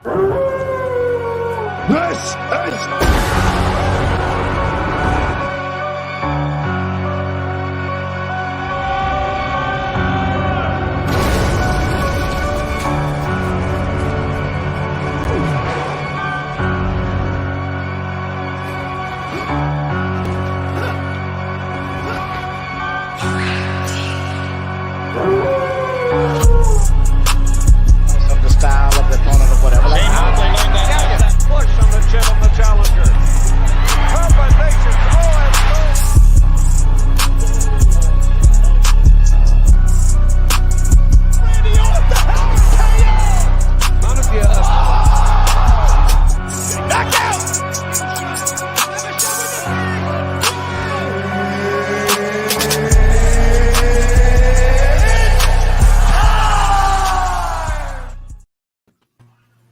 This is of the style of the opponent or whatever. They learned that push on the chin of the challenger. Combination. Randy Orton, KO. None of you. Knockout.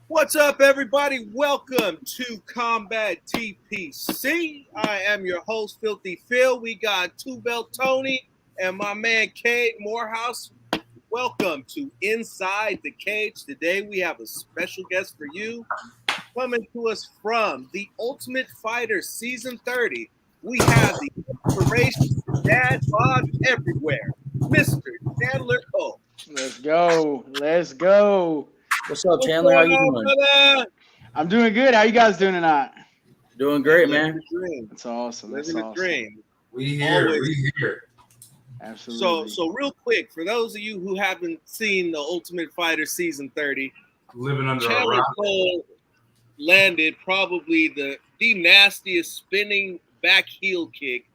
What's up, everybody? Welcome to Combat T.P.C. I am your host, Filthy Phil. We got Two Belt Tony and my man Cade Morehouse. Welcome to Inside the Cage. Today we have a special guest for you. Coming to us from The Ultimate Fighter Season 30, we have the inspiration for dad bod everywhere, Mr. Chandler Cole. Let's go. Let's go. What's up, Chandler? How you doing? Brother? I'm doing good. How you guys doing tonight? Doing great, man. Living the dream. That's awesome. That's Living the awesome. dream. We here. Always. We here. Absolutely. So real quick, for those of you who haven't seen The Ultimate Fighter Season 30, Living under a Chandler rock. Cole landed probably the nastiest spinning back heel kick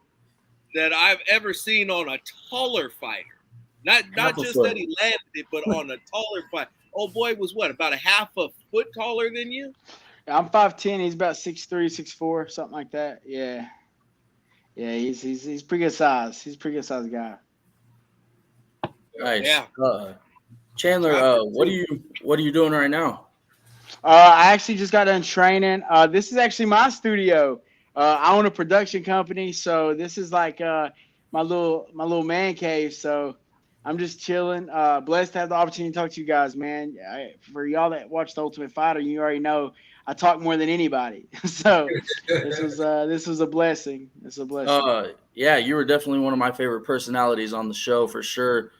that I've ever seen on a taller fighter. Not just that he landed it, but on a taller fighter. Oh boy was what, about a half a foot taller than you? I'm 5'10". He's about 6'3", 6'4", something like that. Yeah. Yeah, he's pretty good size. He's a pretty good size guy. Nice. Yeah. Chandler, what are you doing right now? I actually just got done training. This is actually my studio. I own a production company, so this is like my little man cave. So I'm just chilling. Blessed to have the opportunity to talk to you guys, man. For y'all that watch The Ultimate Fighter, you already know I talk more than anybody. So this was a blessing. It's a blessing. Yeah, you were definitely one of my favorite personalities on the show for sure.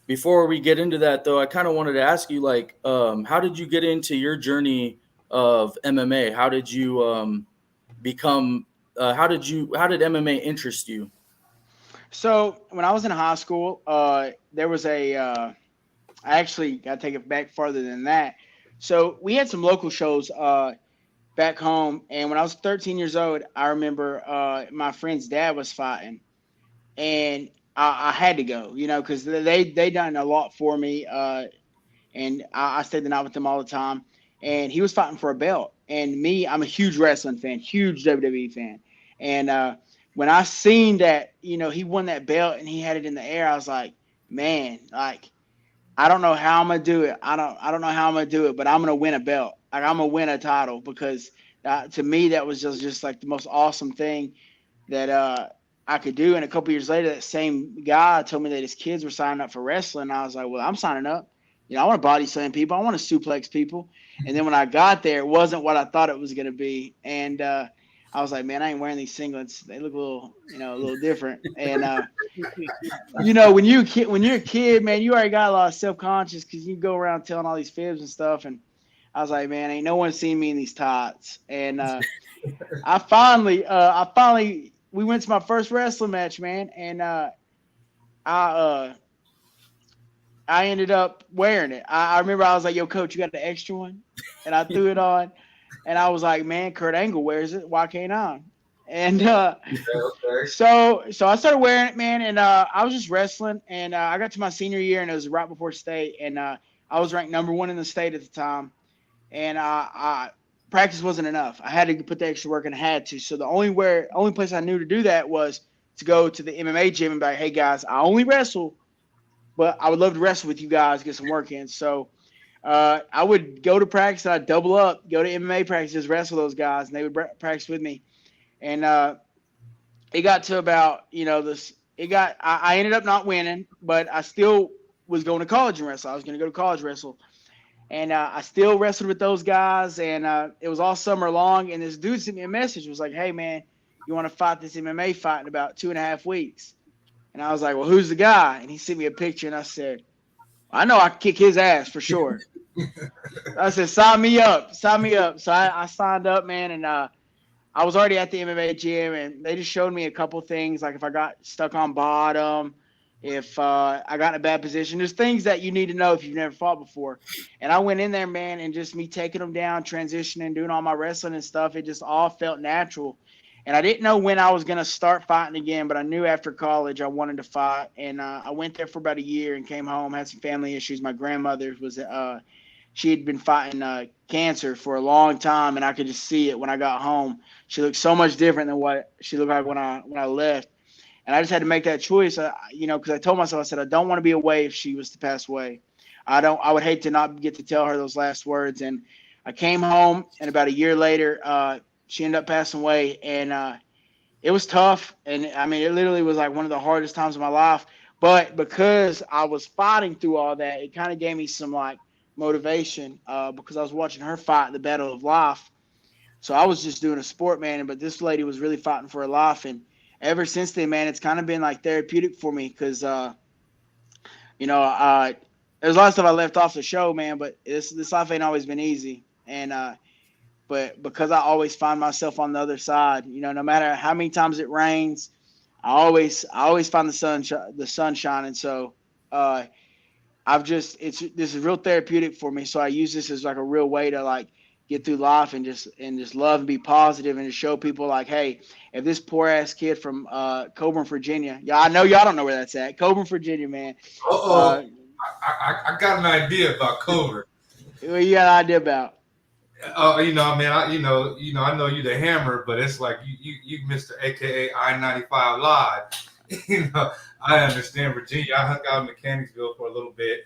Before we get into that, though, I kind of wanted to ask you, like, how did you get into your journey of MMA? How did you become? How did MMA interest you? So when I was in high school, there was I actually got to take it back farther than that. So we had some local shows back home, and when I was 13 years old, I remember my friend's dad was fighting, and I had to go, because they done a lot for me, and I stayed the night with them all the time. And he was fighting for a belt, and me, I'm a huge wrestling fan, huge WWE fan, and when I seen that, he won that belt and he had it in the air, I was like, man, like, I don't know how I'm gonna do it. I don't know how I'm gonna do it, but I'm gonna win a belt. Like, I'm gonna win a title, because to me that was just like the most awesome thing that I could do. And a couple years later, that same guy told me that his kids were signing up for wrestling. And I was like, well, I'm signing up. I want to body slam people. I want to suplex people. And then when I got there, it wasn't what I thought it was gonna be. And I was like, man, I ain't wearing these singlets. They look a little different. And when you're a kid, man, you already got a lot of self-conscious because you go around telling all these fibs and stuff. And I was like, man, ain't no one seen me in these tights. And I finally, we went to my first wrestling match, man, and I ended up wearing it. I remember I was like, yo, coach, you got the extra one? And I threw it on. And I was like, man, Kurt Angle wears it. Why can't I? And so I started wearing it, man. And I was just wrestling. And I got to my senior year, and it was right before state. And I was ranked number 1 in the state at the time. And practice wasn't enough. I had to put the extra work, and I had to. So the only place I knew to do that was to go to the MMA gym and be like, hey, guys, I only wrestle, but I would love to wrestle with you guys, get some work in. So I would go to practice, I'd double up, go to MMA practices, wrestle those guys, and they would practice with me. And it got to about, I ended up not winning, but I still was going to college and wrestle. I was going to go to college wrestle. And I still wrestled with those guys, and it was all summer long. And this dude sent me a message, was like, "Hey man, you want to fight this MMA fight in about 2.5 weeks?" And I was like, "Well, who's the guy?" And he sent me a picture, and I said, "I know I can kick his ass for sure." I said, "Sign me up, sign me up." So I signed up, man, and I was already at the MMA gym, and they just showed me a couple things, like if I got stuck on bottom, if I got in a bad position. There's things that you need to know if you've never fought before. And I went in there, man, and just me taking them down, transitioning, doing all my wrestling and stuff, it just all felt natural. And I didn't know when I was going to start fighting again, but I knew after college I wanted to fight. And I went there for about a year and came home, had some family issues. My grandmother was she had been fighting cancer for a long time, and I could just see it when I got home. She looked so much different than what she looked like when I left. And I just had to make that choice, because I told myself, I said, I don't want to be away if she was to pass away. I would hate to not get to tell her those last words. And I came home, and about a year later, she ended up passing away. And it was tough. And I mean, it literally was like one of the hardest times of my life. But because I was fighting through all that, it kind of gave me some like motivation because I was watching her fight the battle of life. So I was just doing a sport, man. But this lady was really fighting for her life. And ever since then, man, it's kind of been like therapeutic for me because, there's a lot of stuff I left off the show, man, but this life ain't always been easy. And, but because I always find myself on the other side, no matter how many times it rains, I always find the sun shining. So, this is real therapeutic for me. So I use this as like a real way to like get through life and just love and be positive and to show people like, hey, if this poor ass kid from Coburn, Virginia, I know y'all don't know where that's at, Coburn, Virginia, man. I got an idea about Coburn. What you got an idea about? Man, I know you the Hammer, but it's like you Mr. AKA I-95 Live. I understand Virginia. I hung out in Mechanicsville for a little bit,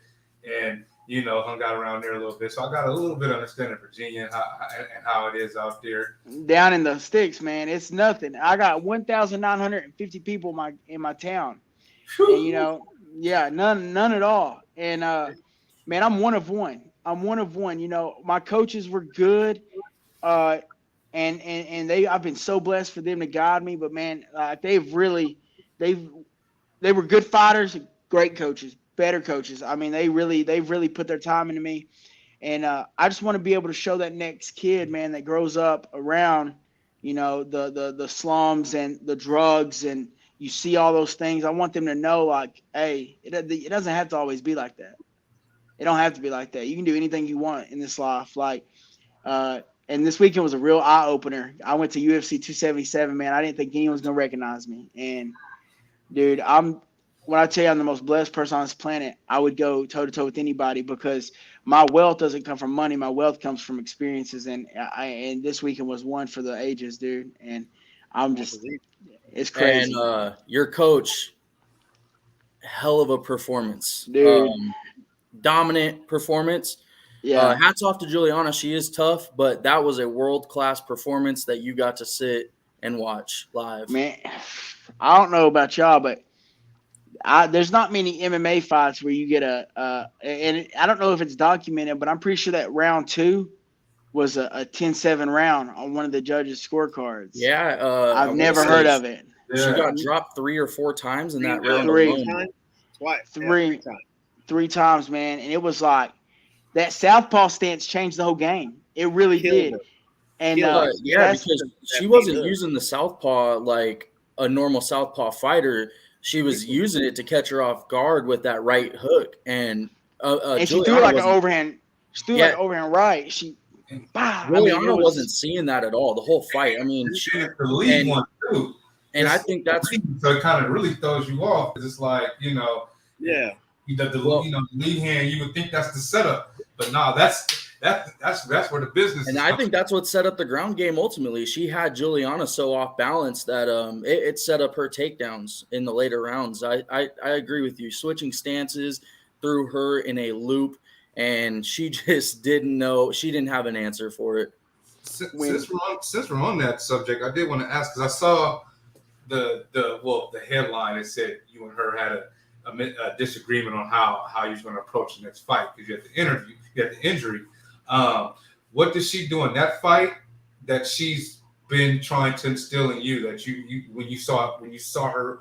and hung out around there a little bit. So I got a little bit of understanding of Virginia and how it is out there. Down in the sticks, man, it's nothing. I got 1,950 people in my town. And, none at all. And man, I'm one of one. My coaches were good. And I've been so blessed for them to guide me. But man, they were good fighters, great coaches, better coaches. I mean, they've really put their time into me. And I just want to be able to show that next kid, man, that grows up around, the slums and the drugs, and you see all those things. I want them to know, like, hey, it doesn't have to always be like that. It don't have to be like that. You can do anything you want in this life. Like, and this weekend was a real eye opener. I went to UFC 277, man. I didn't think anyone was gonna recognize me. And dude, when I tell you I'm the most blessed person on this planet, I would go toe to toe with anybody because my wealth doesn't come from money. My wealth comes from experiences. And this weekend was one for the ages, dude. And it's crazy. And your coach, hell of a performance, dude. Dominant performance. Yeah. Hats off to Juliana. She is tough, but that was a world-class performance that you got to sit and watch live. Man, I don't know about y'all, but there's not many MMA fights where you get and I don't know if it's documented, but I'm pretty sure that round 2 was a 10-7 round on one of the judges' scorecards. Yeah. I've never heard of it. She got dropped 3 or 4 times in that round. Three times, man. And it was like that southpaw stance changed the whole game. It really did. And because she wasn't using the southpaw like a normal southpaw fighter. She was using it to catch her off guard with that right hook. And she threw like an overhand. She threw like an overhand right. Juliana wasn't seeing that at all the whole fight. I mean, she the lead one too. And I think that's so it kind of really throws you off. It's like, the lead hand, you would think that's the setup, but no, that's where the business. And I think that's what set up the ground game. Ultimately, she had Juliana so off balance that it set up her takedowns in the later rounds. I agree with you. Switching stances threw her in a loop, and she just didn't know. She didn't have an answer for it. Since we're on that subject, I did want to ask because I saw the headline that said you and her a disagreement on how you're going to approach the next fight because you had the injury. What did she do in that fight that she's been trying to instill in you that you when you saw her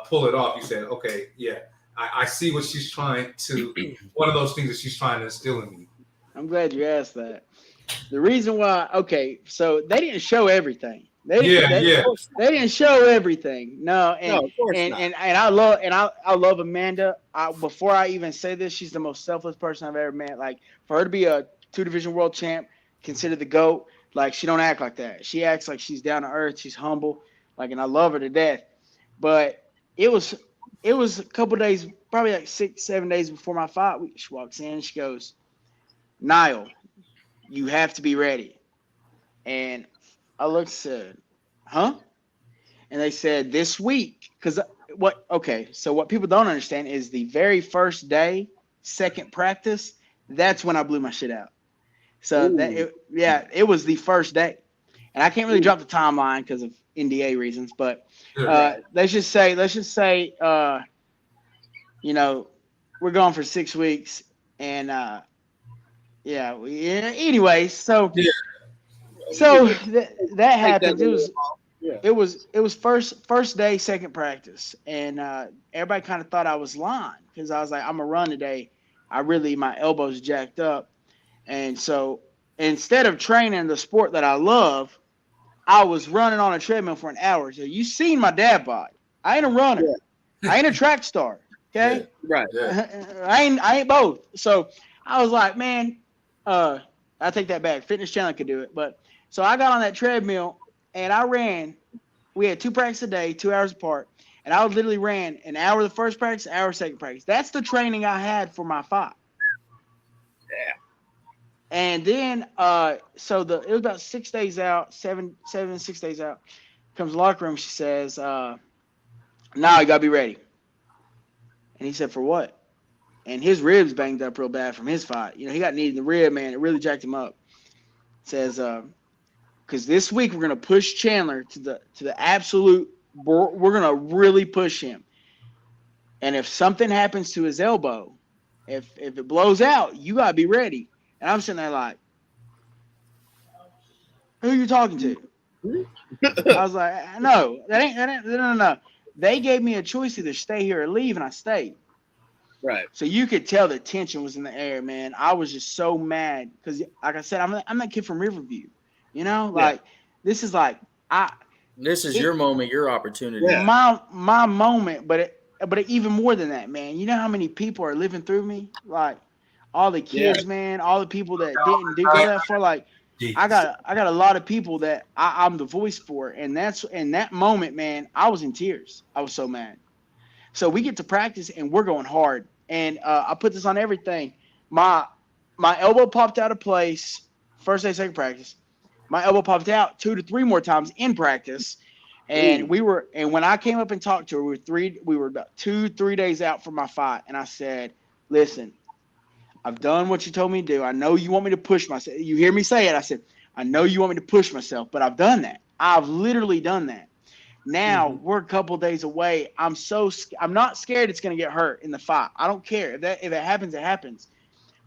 pull it off, you said, okay, yeah, I see what she's trying to. One of those things that she's trying to instill in me. I'm glad you asked that. The reason why, okay, so they didn't show everything. They didn't show everything. No, of course not. And I love Amanda. Before I even say this, she's the most selfless person I've ever met. Like for her to be a 2-division world champ, considered the GOAT, like she don't act like that. She acts like she's down to earth. She's humble. Like, and I love her to death. But it was a couple days, probably like 6-7 days before my fight. She walks in. She goes, "Niall, you have to be ready." And I looked and said, "Huh?" And they said, "This week." So what people don't understand is the very first day, second practice, that's when I blew my shit out. So it was the first day. And I can't really drop the timeline because of NDA reasons, but let's just say, we're going for 6 weeks and anyway, so that happened. It was first day, second practice, and everybody kind of thought I was lying because I was like, I'm gonna run today. My elbow's jacked up, and so instead of training the sport that I love, I was running on a treadmill for an hour. So you seen my dad bod. I ain't a runner. Yeah. I ain't a track star. Okay, right. I ain't both. So I was like, man, I take that back. Fitness Chandler could do it, but so I got on that treadmill and I ran. We had 2 practices a day, 2 hours apart, and I literally ran an hour the first practice, an hour second practice. That's the training I had for my fight. Yeah. And then it was about 6 days out, 6 days out. Comes the locker room. She says, "Now you gotta be ready." And he said, "For what?" And his ribs banged up real bad from his fight. He got kneed in the rib, man. It really jacked him up. Says, because this week we're gonna push Chandler to the absolute. We're gonna really push him. And if something happens to his elbow, if it blows out, you gotta be ready. And I'm sitting there like, who are you talking to? I was like, no. They gave me a choice either stay here or leave, and I stayed. Right. So you could tell the tension was in the air, man. I was just so mad because, like I said, I'm that kid from Riverview. This is like your moment, your opportunity. Yeah. My moment, but even more than that, man. You know how many people are living through me? Like all the kids, man, all the people that didn't do that for. Like I got a lot of people that I'm the voice for, and that's in that moment, man. I was in tears. I was so mad. So we get to practice and we're going hard. And I put this on everything. My elbow popped out of place first day, second practice. My elbow popped out 2 to 3 more times in practice. And when I came up and talked to her, we were about 2-3 days out from my fight. And I said, "Listen, I've done what you told me to do. I know you want me to push myself." You hear me say it. I said, "I know you want me to push myself, but I've done that. I've literally done that. Now we're a couple days away. I'm not scared it's going to get hurt in the fight. I don't care. If it happens, it happens.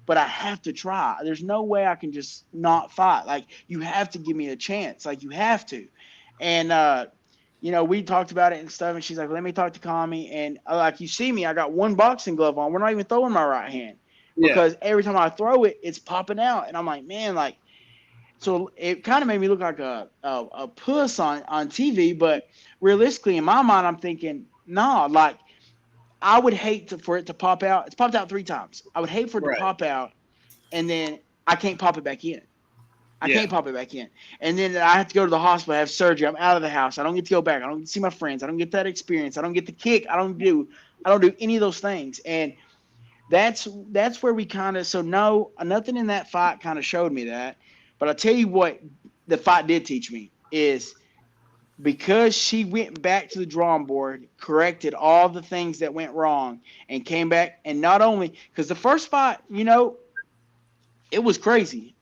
But I have to try. There's no way I can just not fight. Like, you have to give me a chance. Like, you have to." And, we talked about it and stuff, and she's like, "Let me talk to Kami." And, like, you see me, I got one boxing glove on. We're not even throwing my right hand. Because every time I throw it, it's popping out. And I'm like, man, like, so it kind of made me look like a puss on TV. But realistically, in my mind, I'm thinking, nah, like, I would hate for it to pop out. It's popped out 3 times. I would hate for it to pop out, and then I can't pop it back in. I can't pop it back in. And then I have to go to the hospital, have surgery. I'm out of the house. I don't get to go back. I don't get to see my friends. I don't get that experience. I don't get the kick. I don't do any of those things. And that's where we kind of, so no, nothing in that fight kind of showed me that. But I'll tell you what the fight did teach me is because she went back to the drawing board, corrected all the things that went wrong, and came back. And not only, because the first fight, it was crazy.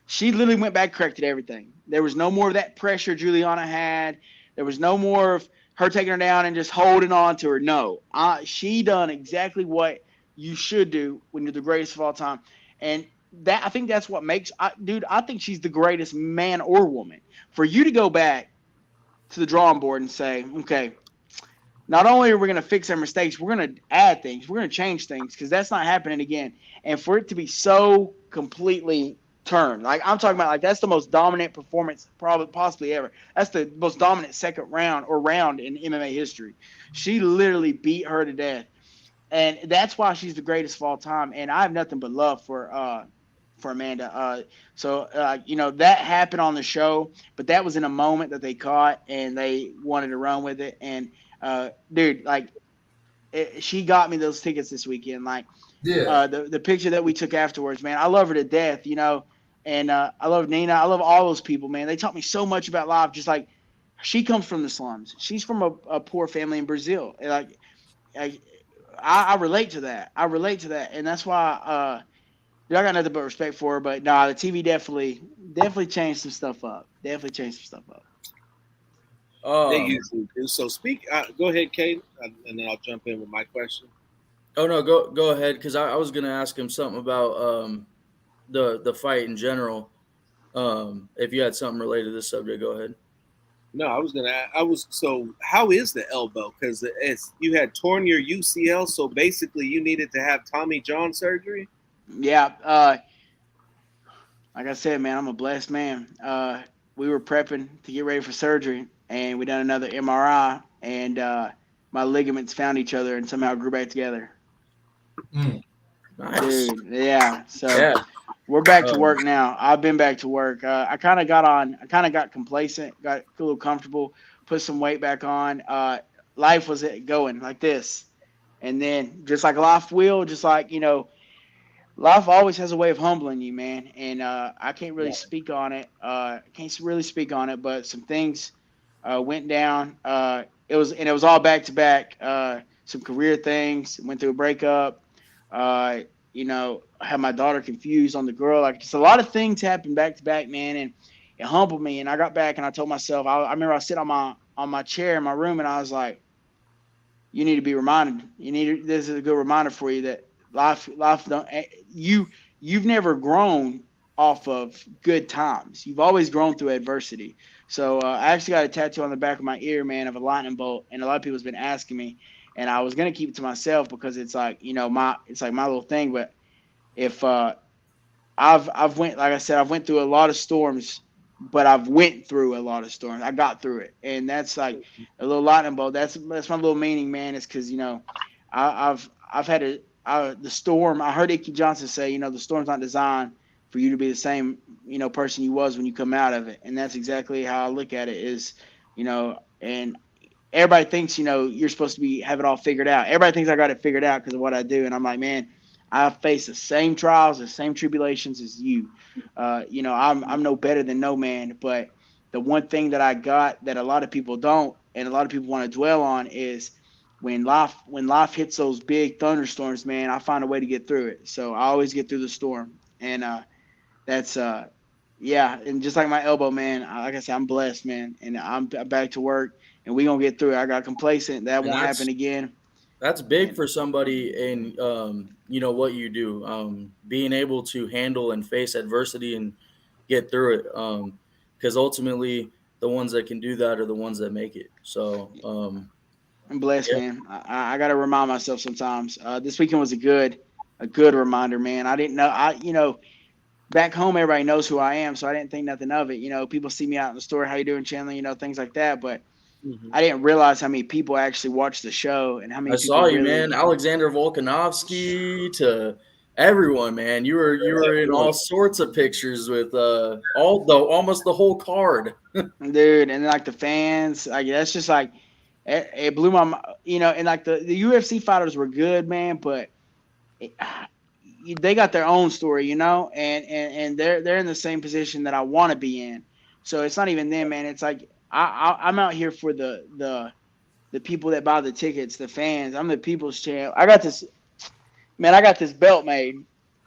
She literally went back, corrected everything. There was no more of that pressure Juliana had. There was no more of her taking her down and just holding on to her. No, she done exactly what you should do when you're the greatest of all time. And I think that's what makes, dude, I think she's the greatest man or woman. For you to go back to the drawing board and say, okay, not only are we going to fix our mistakes, we're going to add things, we're going to change things, because that's not happening again. And for it to be so completely turned, like I'm talking about, like that's the most dominant performance probably possibly ever. That's the most dominant second round or round in MMA history. She literally beat her to death. And that's why she's the greatest of all time. And I have nothing but love for Amanda. That happened on the show, but that was in a moment that they caught and they wanted to run with it. And dude, like she got me those tickets this weekend. Like the picture that we took afterwards, man, I love her to death, and I love Nina. I love all those people, man. They taught me so much about life. Just like she comes from the slums. She's from a poor family in Brazil. And I relate to that. And that's why I got nothing but respect for her. But nah, the TV definitely changed some stuff up. They usually do. So go ahead, Cade, and then I'll jump in with my question. Oh no, go ahead, because I was gonna ask him something about the fight in general. If you had something related to this subject, go ahead. No, so how is the elbow? Because you had torn your UCL, so basically you needed to have Tommy John surgery? Yeah. Like I said, man, I'm a blessed man. We were prepping to get ready for surgery, and we done another MRI, and my ligaments found each other and somehow grew back together. Nice. Dude, yeah. So we're back to work now. I've been back to work. I kind of got complacent, got a little comfortable, put some weight back on. Life was going like this. And then just like life will, just like, life always has a way of humbling you, man. And I can't really speak on it. But some things went down. It was all back to back. Some career things, went through a breakup. Had my daughter confused on the girl. Like, just a lot of things happened back to back, man, and it humbled me. And I got back and I told myself, I remember I was sitting on my chair in my room, and I was like, you need to be reminded. This is a good reminder for you that life don't. You've never grown off of good times. You've always grown through adversity. So I actually got a tattoo on the back of my ear, man, of a lightning bolt, and a lot of people's been asking me. And I was gonna keep it to myself because it's like my little thing. But if I've went through a lot of storms, but I've went through a lot of storms. I got through it, and that's like a little lightning bolt. That's my little meaning, man. Is because I've had the storm. I heard Icky Johnson say, the storm's not designed for you to be the same person you was when you come out of it, and that's exactly how I look at it. Is and everybody thinks, you're supposed to have it all figured out. Everybody thinks I got it figured out because of what I do. And I'm like, man, I face the same trials, the same tribulations as you. I'm no better than no man. But the one thing that I got that a lot of people don't, and a lot of people want to dwell on, is when life hits those big thunderstorms, man, I find a way to get through it. So I always get through the storm. And that's and just like my elbow, man, like I said, I'm blessed, man. And I'm back to work. And we're going to get through it. I got complacent. That won't happen again. That's big for somebody in, what you do. Being able to handle and face adversity and get through it. Because ultimately, the ones that can do that are the ones that make it. So I'm blessed, man. I got to remind myself sometimes. This weekend was a good reminder, man. I didn't know. Back home, everybody knows who I am, so I didn't think nothing of it. People see me out in the store. How you doing, Chandler? Things like that. But I didn't realize how many people actually watched the show and how many. I saw you, man. Alexander Volkanovski to everyone, man. You were in all sorts of pictures with almost the whole card, dude. And like the fans, like that's just like it blew my, and like the UFC fighters were good, man, but they got their own story, and they're in the same position that I want to be in. So it's not even them, man. It's like I'm out here for the people that buy the tickets, the fans. I'm the people's champ. I got this belt made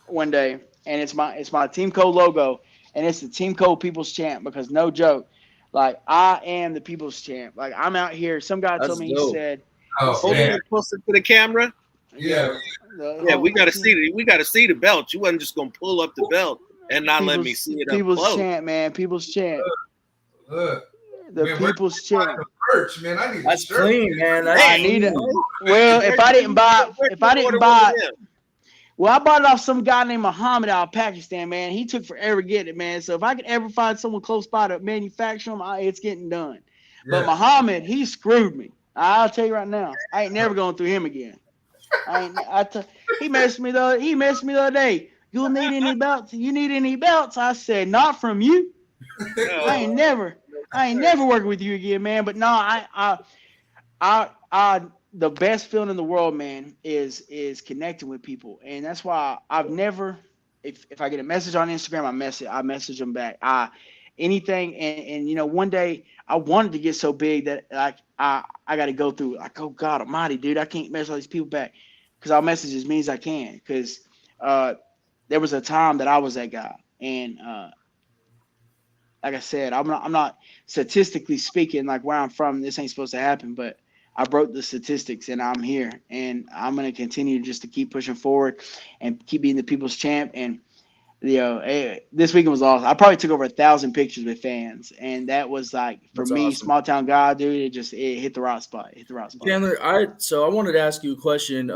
one day, and it's my Team Code logo, and it's the Team Code People's Champ because no joke, Like, I am the people's champ. Like, I'm out here. Some guy That's told me, he dope. said, Oh, Hold man. on, closer to the camera. Yeah. Yeah, we gotta see the belt. You wasn't just gonna pull up the belt and not let me see it up People's close. champ, man. People's champ. Look. The Man, where's people's the champ. merch, man? I need a That's shirt. clean, man. That's I need it. clean. Well, if I didn't buy, Order well, I bought it off some guy named Muhammad out of Pakistan, man. He took forever getting it, man. So if I could ever find someone close by to manufacture them, it's getting done. But Yeah. Muhammad, he screwed me. I'll tell you right now, I ain't never going through him again. He messed me the other day. You need any belts? You need any belts? I said, not from you. I ain't never working with you again, man. But no, the best feeling in the world, man, is connecting with people, and that's why I've never, if I get a message on Instagram, I message them back. Anything, and you know, one day I wanted to get so big that like I got to go through like, oh God Almighty, dude, I can't message all these people back because I'll message as many as I can because there was a time that I was that guy, and like I said, I'm not statistically speaking, like where I'm from, this ain't supposed to happen, but I broke the statistics and I'm here, and I'm going to continue just to keep pushing forward and keep being the people's champ. And, you know, this weekend was awesome. I probably took over 1,000 pictures with fans, and that was like, for That's me, awesome. small town guy, dude, it hit the right spot. Chandler, I wanted to ask you a question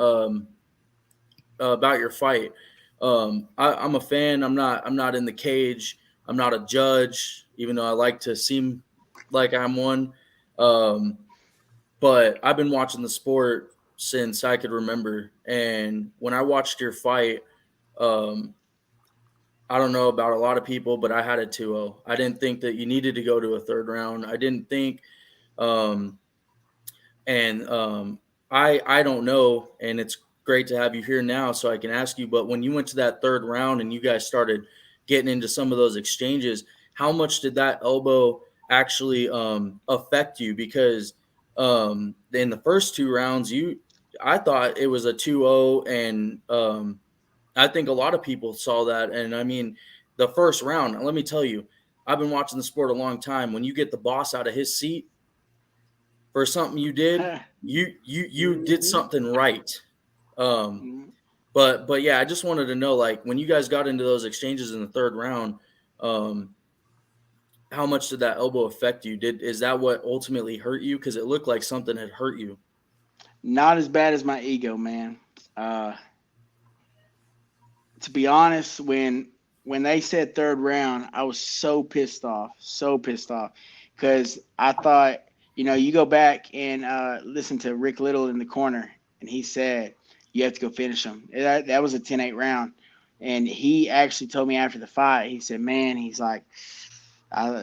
about your fight. I'm a fan. I'm not in the cage. I'm not a judge, even though I like to seem like I'm one. But I've been watching the sport since I could remember. And when I watched your fight, I don't know about a lot of people, but I had a 2-0. I didn't think that you needed to go to a third round. I didn't think I don't know, and it's great to have you here now so I can ask you, but when you went to that third round and you guys started getting into some of those exchanges, how much did that elbow actually affect you? Because in the first two rounds, I thought it was a 2-0, and I think a lot of people saw that. And I mean, the first round, let me tell you, I've been watching the sport a long time. When you get the boss out of his seat for something you did, you did something right. But yeah, I just wanted to know, like, when you guys got into those exchanges in the third round, how much did that elbow affect you? Is that what ultimately hurt you? Because it looked like something had hurt you. Not as bad as my ego, man. To be honest, when they said third round, I was so pissed off, because I thought, you know, you go back and listen to Rick Little in the corner, and he said you have to go finish him. That was a 10-8 round, and he actually told me after the fight, he said, man, he's like,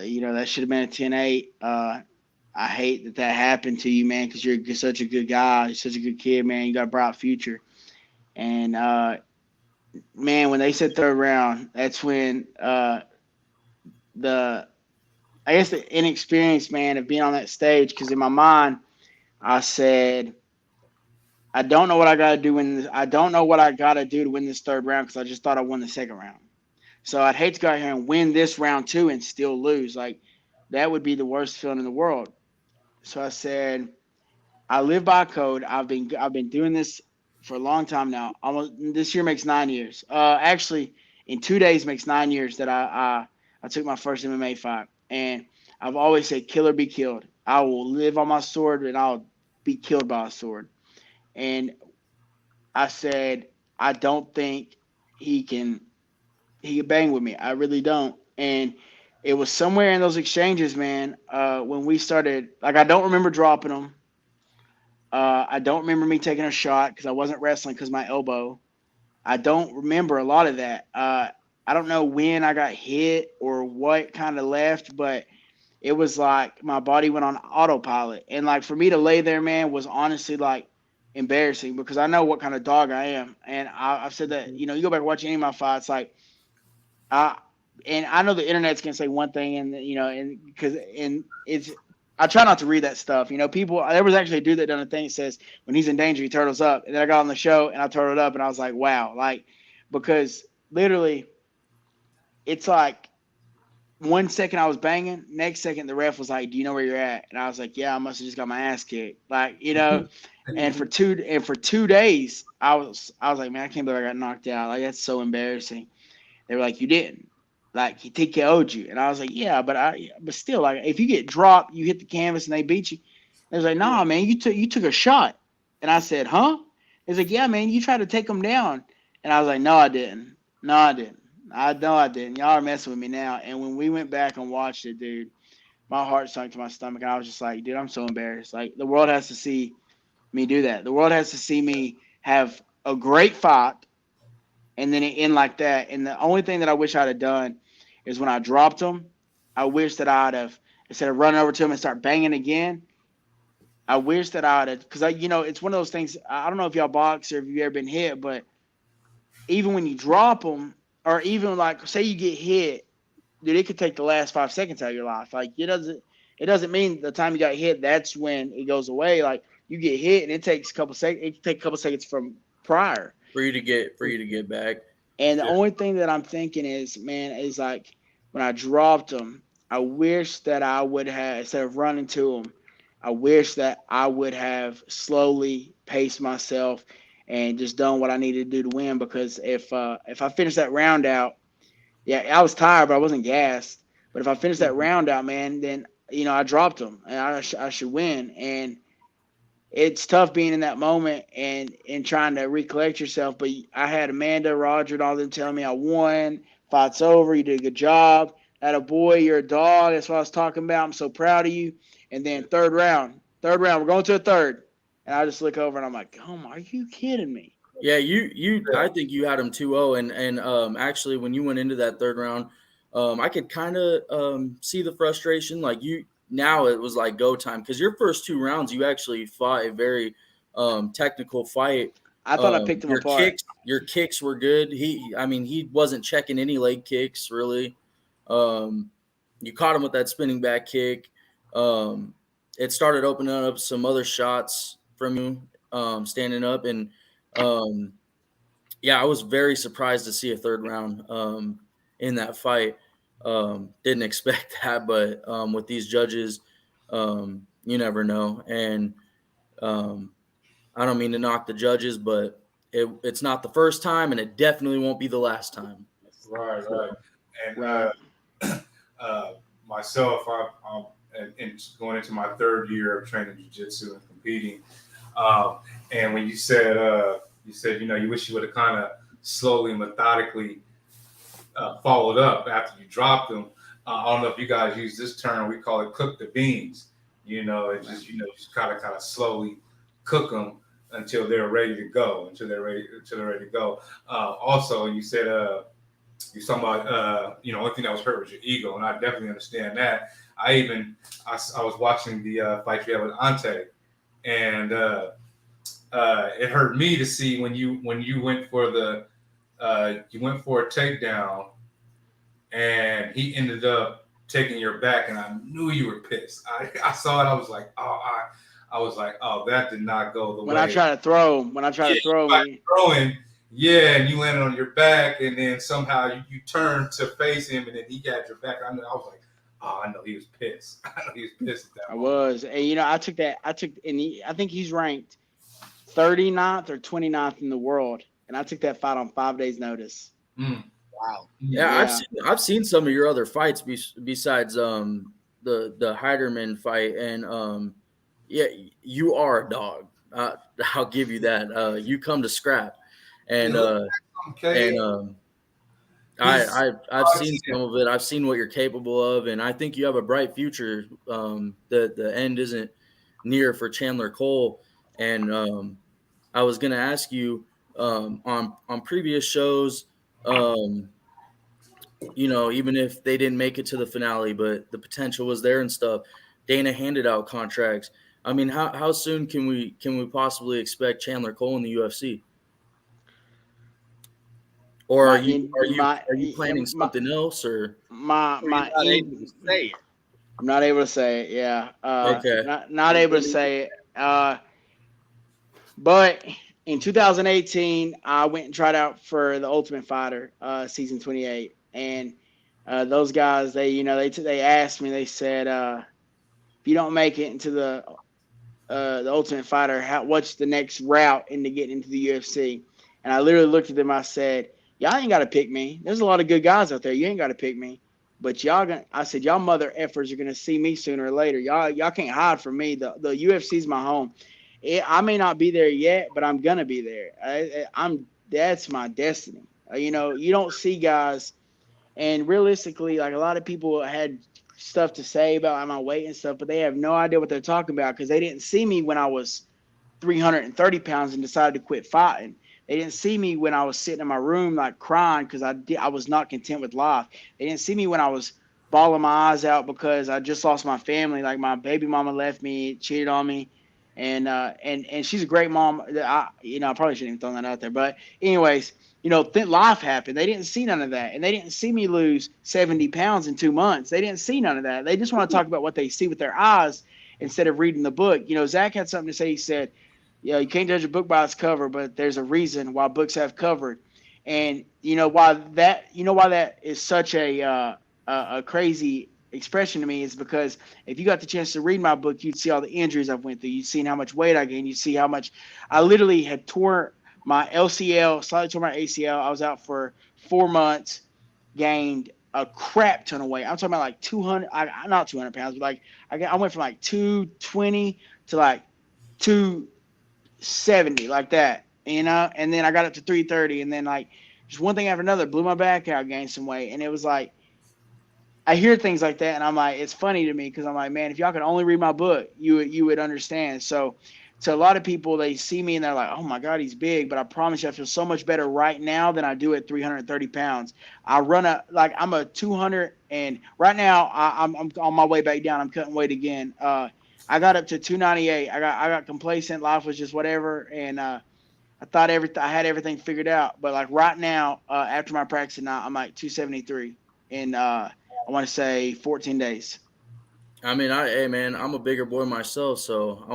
you know, that should have been a 10-8. I hate that happened to you, man, because you're such a good guy, you're such a good kid, man. You got a bright future, and man, when they said third round, that's when the inexperience, man, of being on that stage. Because in my mind, I said, I don't know what I got to do to win this third round, because I just thought I won the second round. So I'd hate to go out here and win this round too and still lose. Like, that would be the worst feeling in the world. So I said, I live by a code. I've been doing this for a long time now. Almost this year makes 9 years. Actually, in 2 days makes 9 years that I took my first MMA fight, and I've always said, "Kill or be killed." I will live on my sword, and I'll be killed by a sword. And I said, I don't think he can bang with me. I really don't. And it was somewhere in those exchanges, man. When we started, like, I don't remember dropping him. I don't remember me taking a shot because I wasn't wrestling because my elbow. I don't remember a lot of that. I don't know when I got hit or what kind of left, but it was like my body went on autopilot. And like, for me to lay there, man, was honestly like embarrassing, because I know what kind of dog I am. And I've said that, you know, you go back and watch any of my fights, like, and I know the internet's gonna say one thing, and you know, and it's, I try not to read that stuff. You know, there was actually a dude that done a thing that says when he's in danger, he turtles up. And then I got on the show and I turtled up, and I was like, wow. Like, because literally it's like 1 second I was banging, next second the ref was like, "Do you know where you're at?" And I was like, "Yeah, I must have just got my ass kicked." Like, and for 2 days I was like, "Man, I can't believe I got knocked out. Like, that's so embarrassing." They were like, "You didn't. Like, he TKO'd you." And I was like, "Yeah, but still, like, if you get dropped, you hit the canvas and they beat you." They was like, "Nah, man, you took a shot." And I said, "Huh?" He's like, "Yeah, man, you tried to take him down." And I was like, "No, I didn't. No, I didn't. I know I didn't. Y'all are messing with me now." And when we went back and watched it, dude, my heart sunk to my stomach. And I was just like, "Dude, I'm so embarrassed. Like, the world has to see me do that. The world has to see me have a great fight and then it end like that." And the only thing that I wish I'd have done is when I dropped him, I wish that I'd have, instead of running over to him and start banging again, I wish that I'd have, because it's one of those things. I don't know if y'all box or if you've ever been hit, but even when you drop them, or even like say you get hit, dude, it could take the last 5 seconds out of your life. Like it doesn't mean the time you got hit that's when it goes away. Like you get hit and it takes a couple seconds. It can take a couple seconds from prior. For you to get back. And the only thing that I'm thinking is, man, is like when I dropped him, I wish that I would have, instead of running to him, I wish that I would have slowly paced myself and just done what I needed to do to win. Because if I finished that round out, yeah, I was tired, but I wasn't gassed. But if I finished that round out, man, then I dropped him and I should win. And it's tough being in that moment and trying to recollect yourself. But I had Amanda, Roger, and all them telling me I won. Fight's over. You did a good job. That a boy, you're a dog. That's what I was talking about. I'm so proud of you. And then third round, we're going to a third. And I just look over and I'm like, are you kidding me? Yeah, I think you had him 2-0, and actually when you went into that third round, I could kind of see the frustration. Like now it was like go time, because your first 2 rounds you actually fought a very technical fight. I thought I picked him apart. Your kicks were good. He wasn't checking any leg kicks really. You caught him with that spinning back kick. It started opening up some other shots from you standing up, and I was very surprised to see a third round in that fight. Didn't expect that, but with these judges, you never know. And I don't mean to knock the judges, but it's not the first time, and it definitely won't be the last time. Right. And myself, I'm going into my third year of training jiu-jitsu and competing. And when you said you wish you would have kind of slowly and methodically followed up after you dropped them. I don't know if you guys use this term. We call it cook the beans. It's just just kind of slowly cook them until they're ready to go. Also, you said you're talking about only thing that was hurt was your ego, and I definitely understand that. I was watching the fight you had with Ante, and it hurt me to see when you went for a takedown, and he ended up taking your back, and I knew you were pissed. I saw it. I was like, that did not go the way. When I tried to throw, throwing, and you landed on your back, and then somehow you turned to face him, and then he got your back. I was like, I know he was pissed. I know he was pissed at that. I was, and I took that. I think he's ranked 39th or 29th in the world, and I took that fight on 5 days' notice. Wow. Yeah, I've seen some of your other fights besides the Heiderman fight, and you are a dog. I'll give you that. You come to scrap, and I've seen some of it. I've seen what you're capable of, and I think you have a bright future. The end isn't near for Chandler Cole, and I was going to ask you on previous shows, even if they didn't make it to the finale, but the potential was there and stuff. Dana handed out contracts. I mean, how soon can we possibly expect Chandler Cole in the UFC? Or are you planning something else? Or I'm not able to say it. Yeah. Okay. Not able to say it. But in 2018, I went and tried out for the Ultimate Fighter, season 28, and those guys, they asked me, they said, if you don't make it into the Ultimate Fighter, what's the next route into getting into the UFC? And I literally looked at them. I said, y'all ain't got to pick me. There's a lot of good guys out there. You ain't got to pick me. But I said, y'all mother effers are gonna see me sooner or later. Y'all can't hide from me. The UFC's my home. I may not be there yet, but I'm gonna be there. That's my destiny. You don't see guys, and realistically, like a lot of people had stuff to say about my weight and stuff, but they have no idea what they're talking about because they didn't see me when I was 330 pounds and decided to quit fighting. They didn't see me when I was sitting in my room like crying because I was not content with life. They didn't see me when I was bawling my eyes out because I just lost my family. Like my baby mama left me, cheated on me, and she's a great mom. I probably shouldn't even throw that out there, but anyways, life happened. They didn't see none of that, and they didn't see me lose 70 pounds in 2 months. They didn't see none of that. They just want to talk about what they see with their eyes instead of reading the book. Zach had something to say. He said, "Yeah, you can't judge a book by its cover, but there's a reason why books have covered." And why that is such a crazy expression to me is because if you got the chance to read my book, you'd see all the injuries I've went through. You'd seen how much weight I gained. You'd see how much I literally had tore my LCL, slightly tore my ACL. I was out for 4 months, gained a crap ton of weight. I'm talking about like 200, not 200 pounds, but like I went from like 220 to like 270, like that, and then I got up to 330, and then like just one thing after another, blew my back out, gained some weight, and it was like, I hear things like that, and I'm like, it's funny to me because I'm like, man, if y'all could only read my book, you would understand. So to a lot of people, they see me and they're like, oh my God, he's big. But I promise you, I feel so much better right now than I do at 330 pounds. I'm a 200, and right now I'm on my way back down. I'm cutting weight again. I got up to 298. I got complacent. Life was just whatever, and I thought I had everything figured out. But like right now, after my practice now, I'm like 273 in I want to say 14 days. I mean, hey man, I'm a bigger boy myself, so I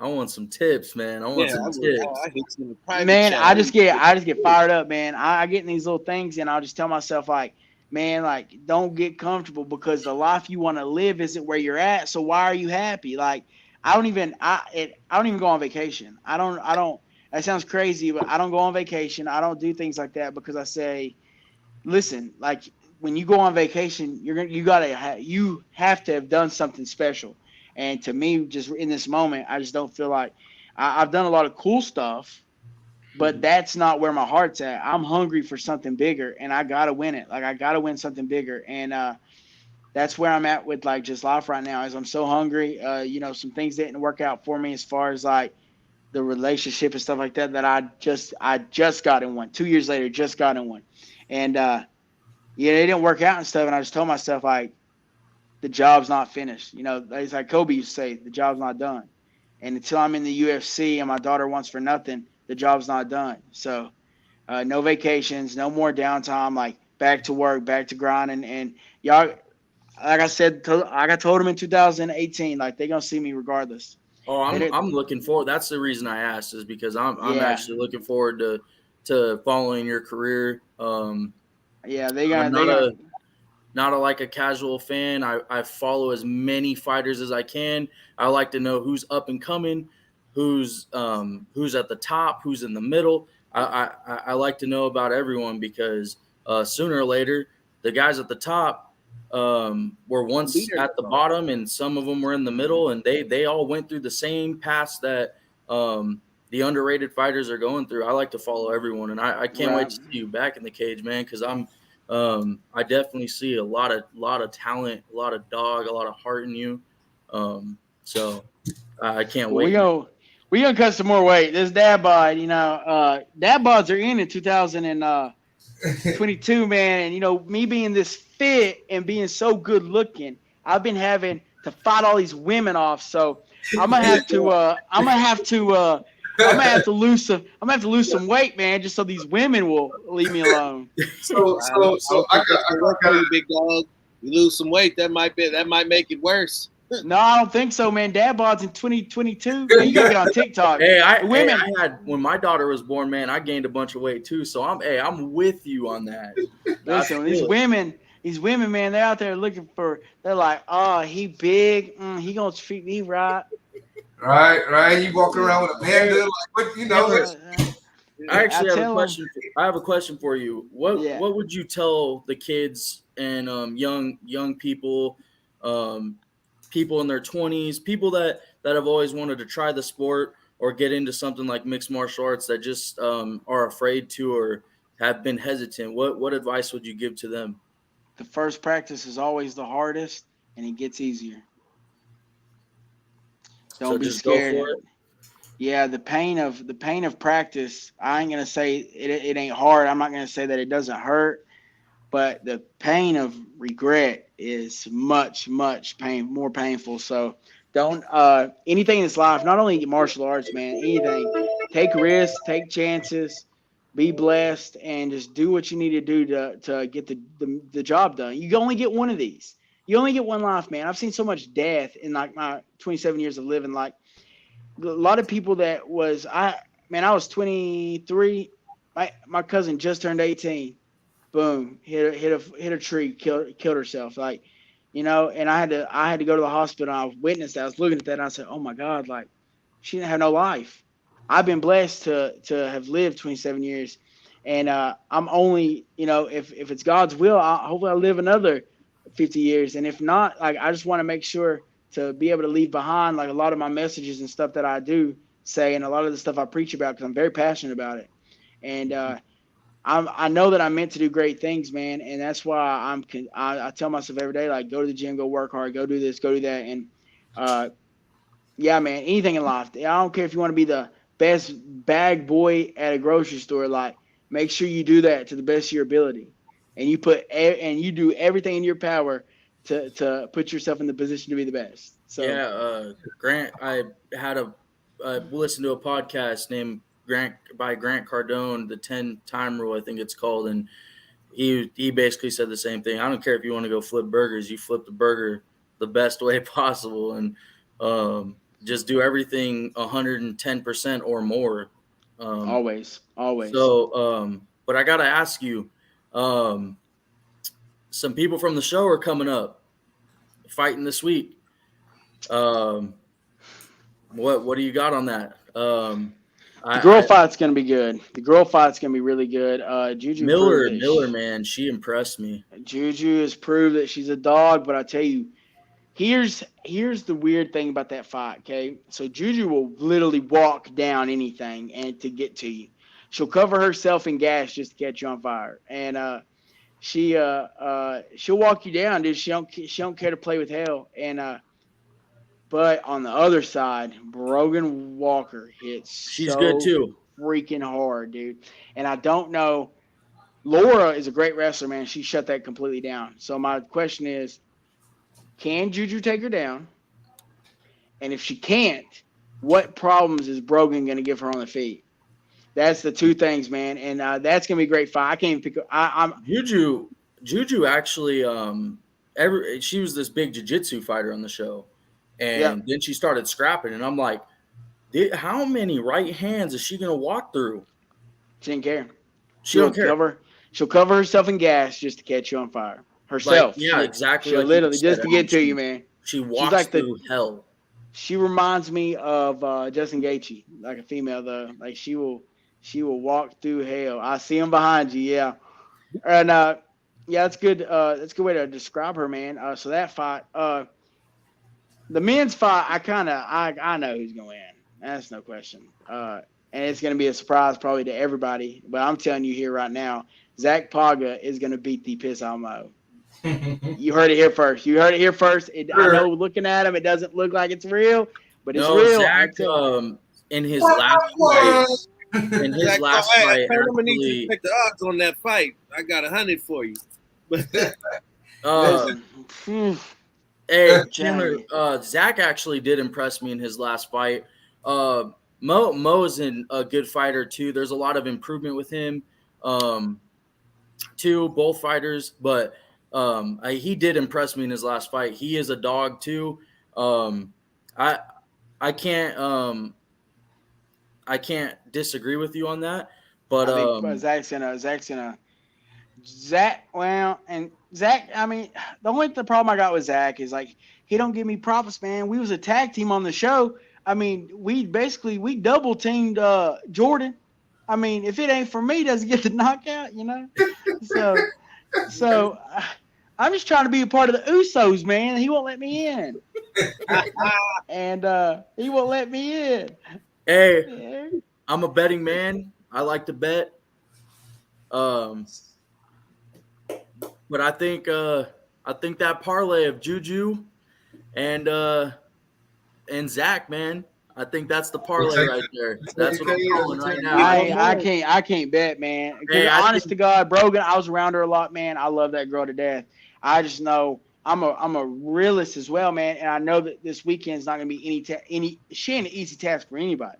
want some tips, man. I want some tips. Man, I just get fired up, man. I get in these little things, and I'll just tell myself like, man, like don't get comfortable because the life you want to live isn't where you're at. So why are you happy? Like I don't even go on vacation. I don't. That sounds crazy, but I don't go on vacation. I don't do things like that because I say, listen, like. When you go on vacation, you have to have done something special. And to me, just in this moment, I just don't feel like I've done a lot of cool stuff, but that's not where my heart's at. I'm hungry for something bigger, and I gotta win it. Like I gotta win something bigger, and that's where I'm at with like just life right now. Is I'm so hungry. Some things didn't work out for me as far as like the relationship and stuff like that. That I just got in one. 2 years later, just got in one, and yeah, it didn't work out and stuff, and I just told myself, like, the job's not finished. It's like Kobe used to say, the job's not done. And until I'm in the UFC and my daughter wants for nothing, the job's not done. So no vacations, no more downtime, like back to work, back to grinding. And y'all, like I said, like I told them in 2018, like they're going to see me regardless. Oh, I'm looking forward. That's the reason I asked is because I'm actually looking forward to following your career. Yeah, not like a casual fan. I follow as many fighters as I can. I like to know who's up and coming, who's at the top, who's in the middle. I like to know about everyone because sooner or later, the guys at the top were once at the bottom, and some of them were in the middle, and they all went through the same paths that the underrated fighters are going through. I like to follow everyone, and I can't wait to see you back in the cage, man, because I definitely see a lot of talent, a lot of dog, a lot of heart in you. So I can't wait. We gonna cut some more weight. This dad bod, dad bods are in 2022, man. And me being this fit and being so good looking, I've been having to fight all these women off. So I'm gonna have to lose some weight, man, just so these women will leave me alone. So I got work on you, big dog. You lose some weight, that might make it worse. No, I don't think so, man. Dad bods in 2022. Man, you gotta get on TikTok. I had when my daughter was born, man, I gained a bunch of weight too. So I'm with you on that. Listen, these women these women, man, they're out there looking for. They're like, oh, he big, he gonna treat me right. Right. You walk around with a panda, like what you know. I actually have a tell 'em- question. I have a question for you. Yeah. What would you tell the kids and young people, people in their 20s, people that have always wanted to try the sport or get into something like mixed martial arts that just are afraid to or have been hesitant? What advice would you give to them? The first practice is always the hardest, and it gets easier. Don't So be just go for scared. it. Yeah, the pain of practice. I ain't gonna say it ain't hard. I'm not gonna say that it doesn't hurt, but the pain of regret is much more painful. So don't anything in this life, not only martial arts, man, anything. Take risks, take chances, be blessed, and just do what you need to do to get the job done. You only get one of these. You only get one life, man. I've seen so much death in like my 27 years of living. Like a lot of people that was I was 23. My cousin just turned 18. Boom, hit a tree, killed herself. Like, and I had to go to the hospital. And I witnessed that. I was looking at that and I said, oh my God, like she didn't have no life. I've been blessed to have lived 27 years, and I'm only if it's God's will, hopefully I'll live another 50 years, and if not, like I just want to make sure to be able to leave behind like a lot of my messages and stuff that I do say, and a lot of the stuff I preach about because I'm very passionate about it, and I know that I'm meant to do great things, man, and that's why I tell myself every day like go to the gym, go work hard, go do this, go do that, and yeah, man, anything in life. I don't care if you want to be the best bag boy at a grocery store. Like, make sure you do that to the best of your ability, and you do everything in your power to put yourself in the position to be the best. So Yeah, Grant. I listened to a podcast named Grant Cardone, the 10-time rule, I think it's called, and he basically said the same thing. I don't care if you want to go flip burgers, you flip the burger the best way possible, and just do everything 110% or more. always. So, but I gotta ask you, some people from the show are coming up, fighting this week. What do you got on that? The girl fight's gonna be good. The girl fight's gonna be really good. Juju Miller, man, she impressed me. Juju has proved that she's a dog, but I tell you, here's the weird thing about that fight. Okay, so Juju will literally walk down anything and to get to you. She'll cover herself in gas just to catch you on fire, and she'll walk you down, dude. She don't care to play with hell, and but on the other side, Brogan Walker hits She's good too. Freaking hard, dude. And I don't know. Laura is a great wrestler, man. She shut that completely down. So my question is, can Juju take her down? And if she can't, what problems is Brogan going to give her on the feet? That's the two things, man. And that's going to be a great fight. I can't even pick. I'm Juju actually. She was this big jiu-jitsu fighter on the show, and then she started scrapping, and I'm like, how many right hands is she going to walk through? She didn't care. She'll care. She'll cover herself in gas just to catch you on fire. Herself. Like, exactly. She'll like literally just to get to you, man. She walks like through hell. She reminds me of Justin Gaethje, like a female though. Like she will walk through hell. I see him behind you, yeah. And yeah, that's good. That's a good way to describe her, man. So that fight, the men's fight, I know who's going to win. That's no question. And it's going to be a surprise probably to everybody. But I'm telling you here right now, Zach Paga is going to beat the piss out of Mo. You heard it here first. I know looking at him, it doesn't look like it's real, but it's real. Zach, in his last fight, I'm gonna need you to pick the odds on that fight. I got 100 for you. Hey, Chandler, Zach actually did impress me in his last fight. Mo is a good fighter too. There's a lot of improvement with him, too. Both fighters, but he did impress me in his last fight. He is a dog too. I can't disagree with you on that. But I think Zach's gonna Zach, well, and Zach, I mean, the problem I got with Zach is like he don't give me props, man. We was a tag team on the show. I mean, we double teamed Jordan. I mean, if it ain't for me, does he get the knockout? So I'm just trying to be a part of the Usos, man. He won't let me in, and he won't let me in. Hey, Yeah. I'm a betting man. I like to bet. But I think that parlay of Juju and Zach, man, I think that's the parlay right there. That's what I'm calling right now. I can't bet, man. Because Hey, honest to God, Brogan, I was around her a lot, man. I love that girl to death. I just know I'm a realist as well, man. And I know that this weekend's not gonna be she ain't an easy task for anybody.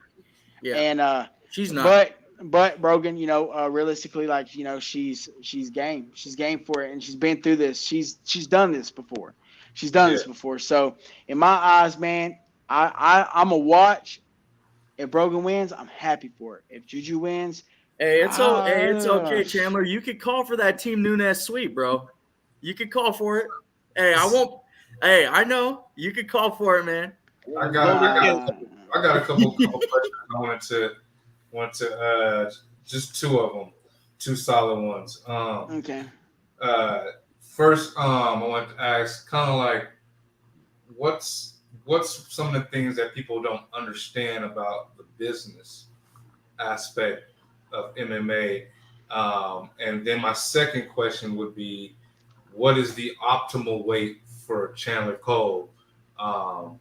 Yeah. And she's not. But Brogan, realistically, like, she's game. She's game for it, and she's been through this. She's done this before. So in my eyes, man, I'm a watch. If Brogan wins, I'm happy for it. If Juju wins, hey, it's okay, Chandler. You could call for that Team Nunes sweep, bro. You could call for it. Hey, I won't. Hey, I know you could call for it, man. I got a couple questions. I want to just two of them, two solid ones. Okay. First, I want to ask, kind of like, what's some of the things that people don't understand about the business aspect of MMA? And then my second question would be, what is the optimal weight for Chandler Cole at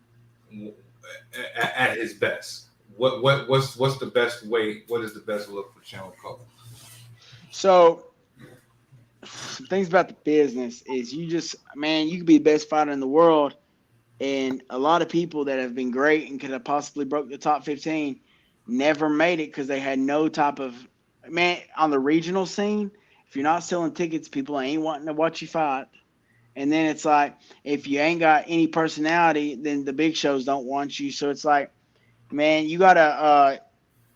his best? What's the best weight? What is the best look for Chandler Cole? So, some things about the business is you could be the best fighter in the world, and a lot of people that have been great and could have possibly broke the top 15 never made it because they had no type of on the regional scene. If you're not selling tickets, people ain't wanting to watch you fight. And then it's like, if you ain't got any personality, then the big shows don't want you. So it's like, man, you gotta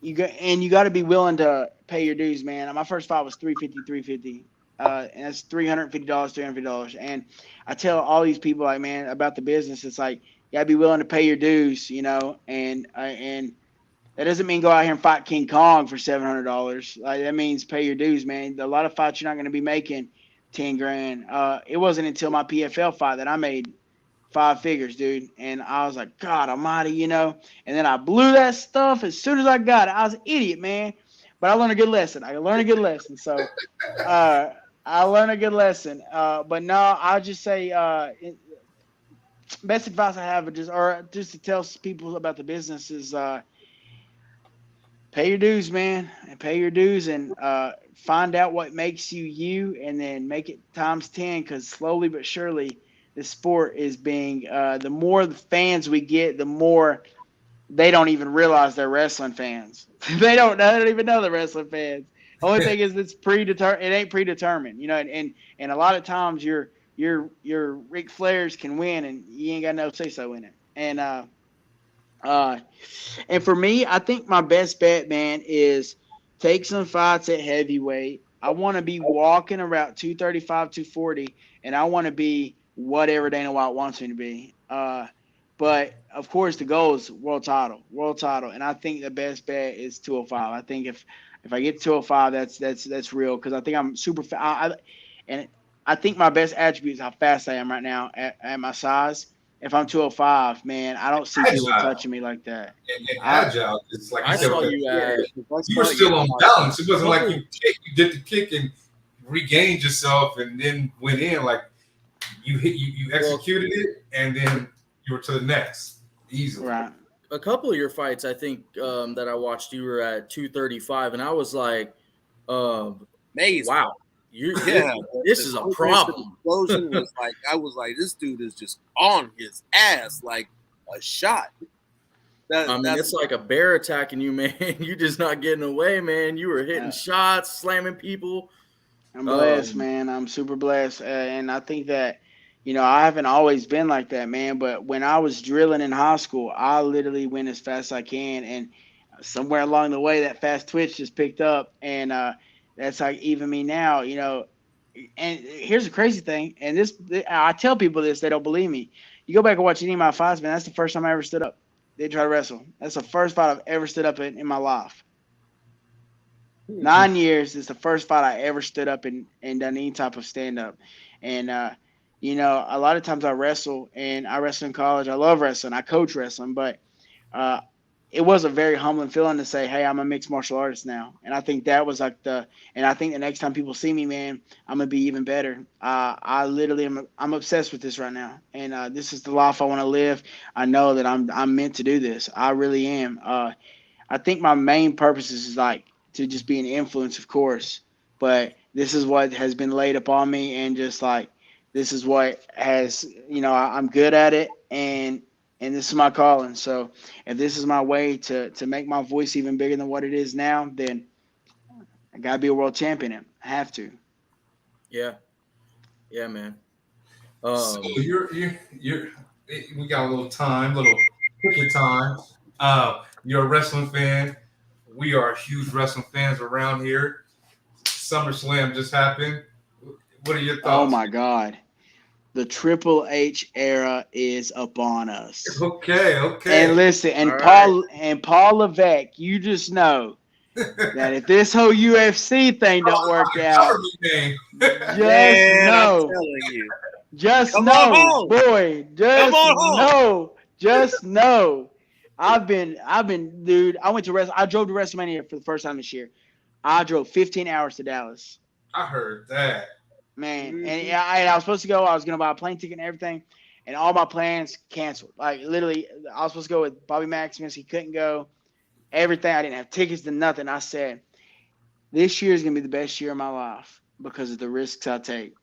be willing to pay your dues, man. My first fight was $350, and that's $350. And I tell all these people, like, man, about the business, it's like, you gotta be willing to pay your dues, and that doesn't mean go out here and fight King Kong for $700. Like, that means pay your dues, man. A lot of fights you're not going to be making $10,000. It wasn't until my PFL fight that I made 5 figures, dude. And I was like, God almighty, And then I blew that stuff as soon as I got it. I was an idiot, man. But I learned a good lesson. So I learned a good lesson. But no, I'll just say best advice I have just to tell people about the business is pay your dues, man, and pay your dues, and find out what makes you, and then make it times 10. Because slowly but surely, this sport is being. The more the fans we get, the more they don't even realize they're wrestling fans. They don't even know they're wrestling fans. Only thing is it's predetermined. It ain't predetermined, And a lot of times your Ric Flairs can win, and you ain't got no say so in it. And for me, I think my best bet, man, is take some fights at heavyweight. I want to be walking around 235, 240, and I want to be whatever Dana White wants me to be. But of course, the goal is world title. And I think the best bet is 205. I think if I get 205, that's real, because I think I'm super fast. And I think my best attribute is how fast I am right now at my size. If I'm 205, man, I don't see people touching me like that. And agile, it's like I saw you. You were still on balance. It wasn't like you did the kick and regained yourself and then went in. Like, you executed it, and then you were to the next easily. Right. A couple of your fights, I think, that I watched, you were at 235, and I was like, amazing. Wow. This is a problem. Explosion was like, I was like, this dude is just on his ass like a shot. It's like a bear attacking you, man. You're just not getting away, man. You were hitting shots, slamming people. I'm blessed, man. I'm super blessed, and I think that, I haven't always been like that, man. But when I was drilling in high school, I literally went as fast as I can, and somewhere along the way, that fast twitch just picked up, and that's like even me now. and here's the crazy thing, and I tell people this, they don't believe me. You go back and watch any of my fights, man. That's the first time I ever stood up. They try to wrestle. That's the first fight I've ever stood up in my life. 9 years is the first fight I ever stood up and done any type of stand up. And you know, a lot of times I wrestle, and I wrestle in college. I love wrestling. I coach wrestling, but it was a very humbling feeling to say, hey, I'm a mixed martial artist now. And I think that was like and I think the next time people see me, man, I'm going to be even better. I literally I'm obsessed with this right now. And this is the life I want to live. I know that I'm meant to do this. I really am. I think my main purpose is like to just be an influence, of course, but this is what has been laid upon me, and just like, this is what has, you know, I'm good at it. And this is my calling. So if this is my way to make my voice even bigger than what it is now, then I gotta be a world champion. I have to. Yeah, man. So you're we got a little quick time. You're a wrestling fan. We are huge wrestling fans around here. SummerSlam just happened. What are your thoughts? Oh my God. The Triple H era is upon us. Okay. And listen, and Paul Levesque, you just know that if this whole UFC thing don't work out, just know. I've been, dude. I drove to WrestleMania for the first time this year. I drove 15 hours to Dallas. I heard that. Man, and I was supposed to go. I was gonna buy a plane ticket and everything, and all my plans canceled. Like literally, I was supposed to go with Bobby Maximus. He couldn't go. Everything. I didn't have tickets to nothing. I said, this year is gonna be the best year of my life because of the risks I take.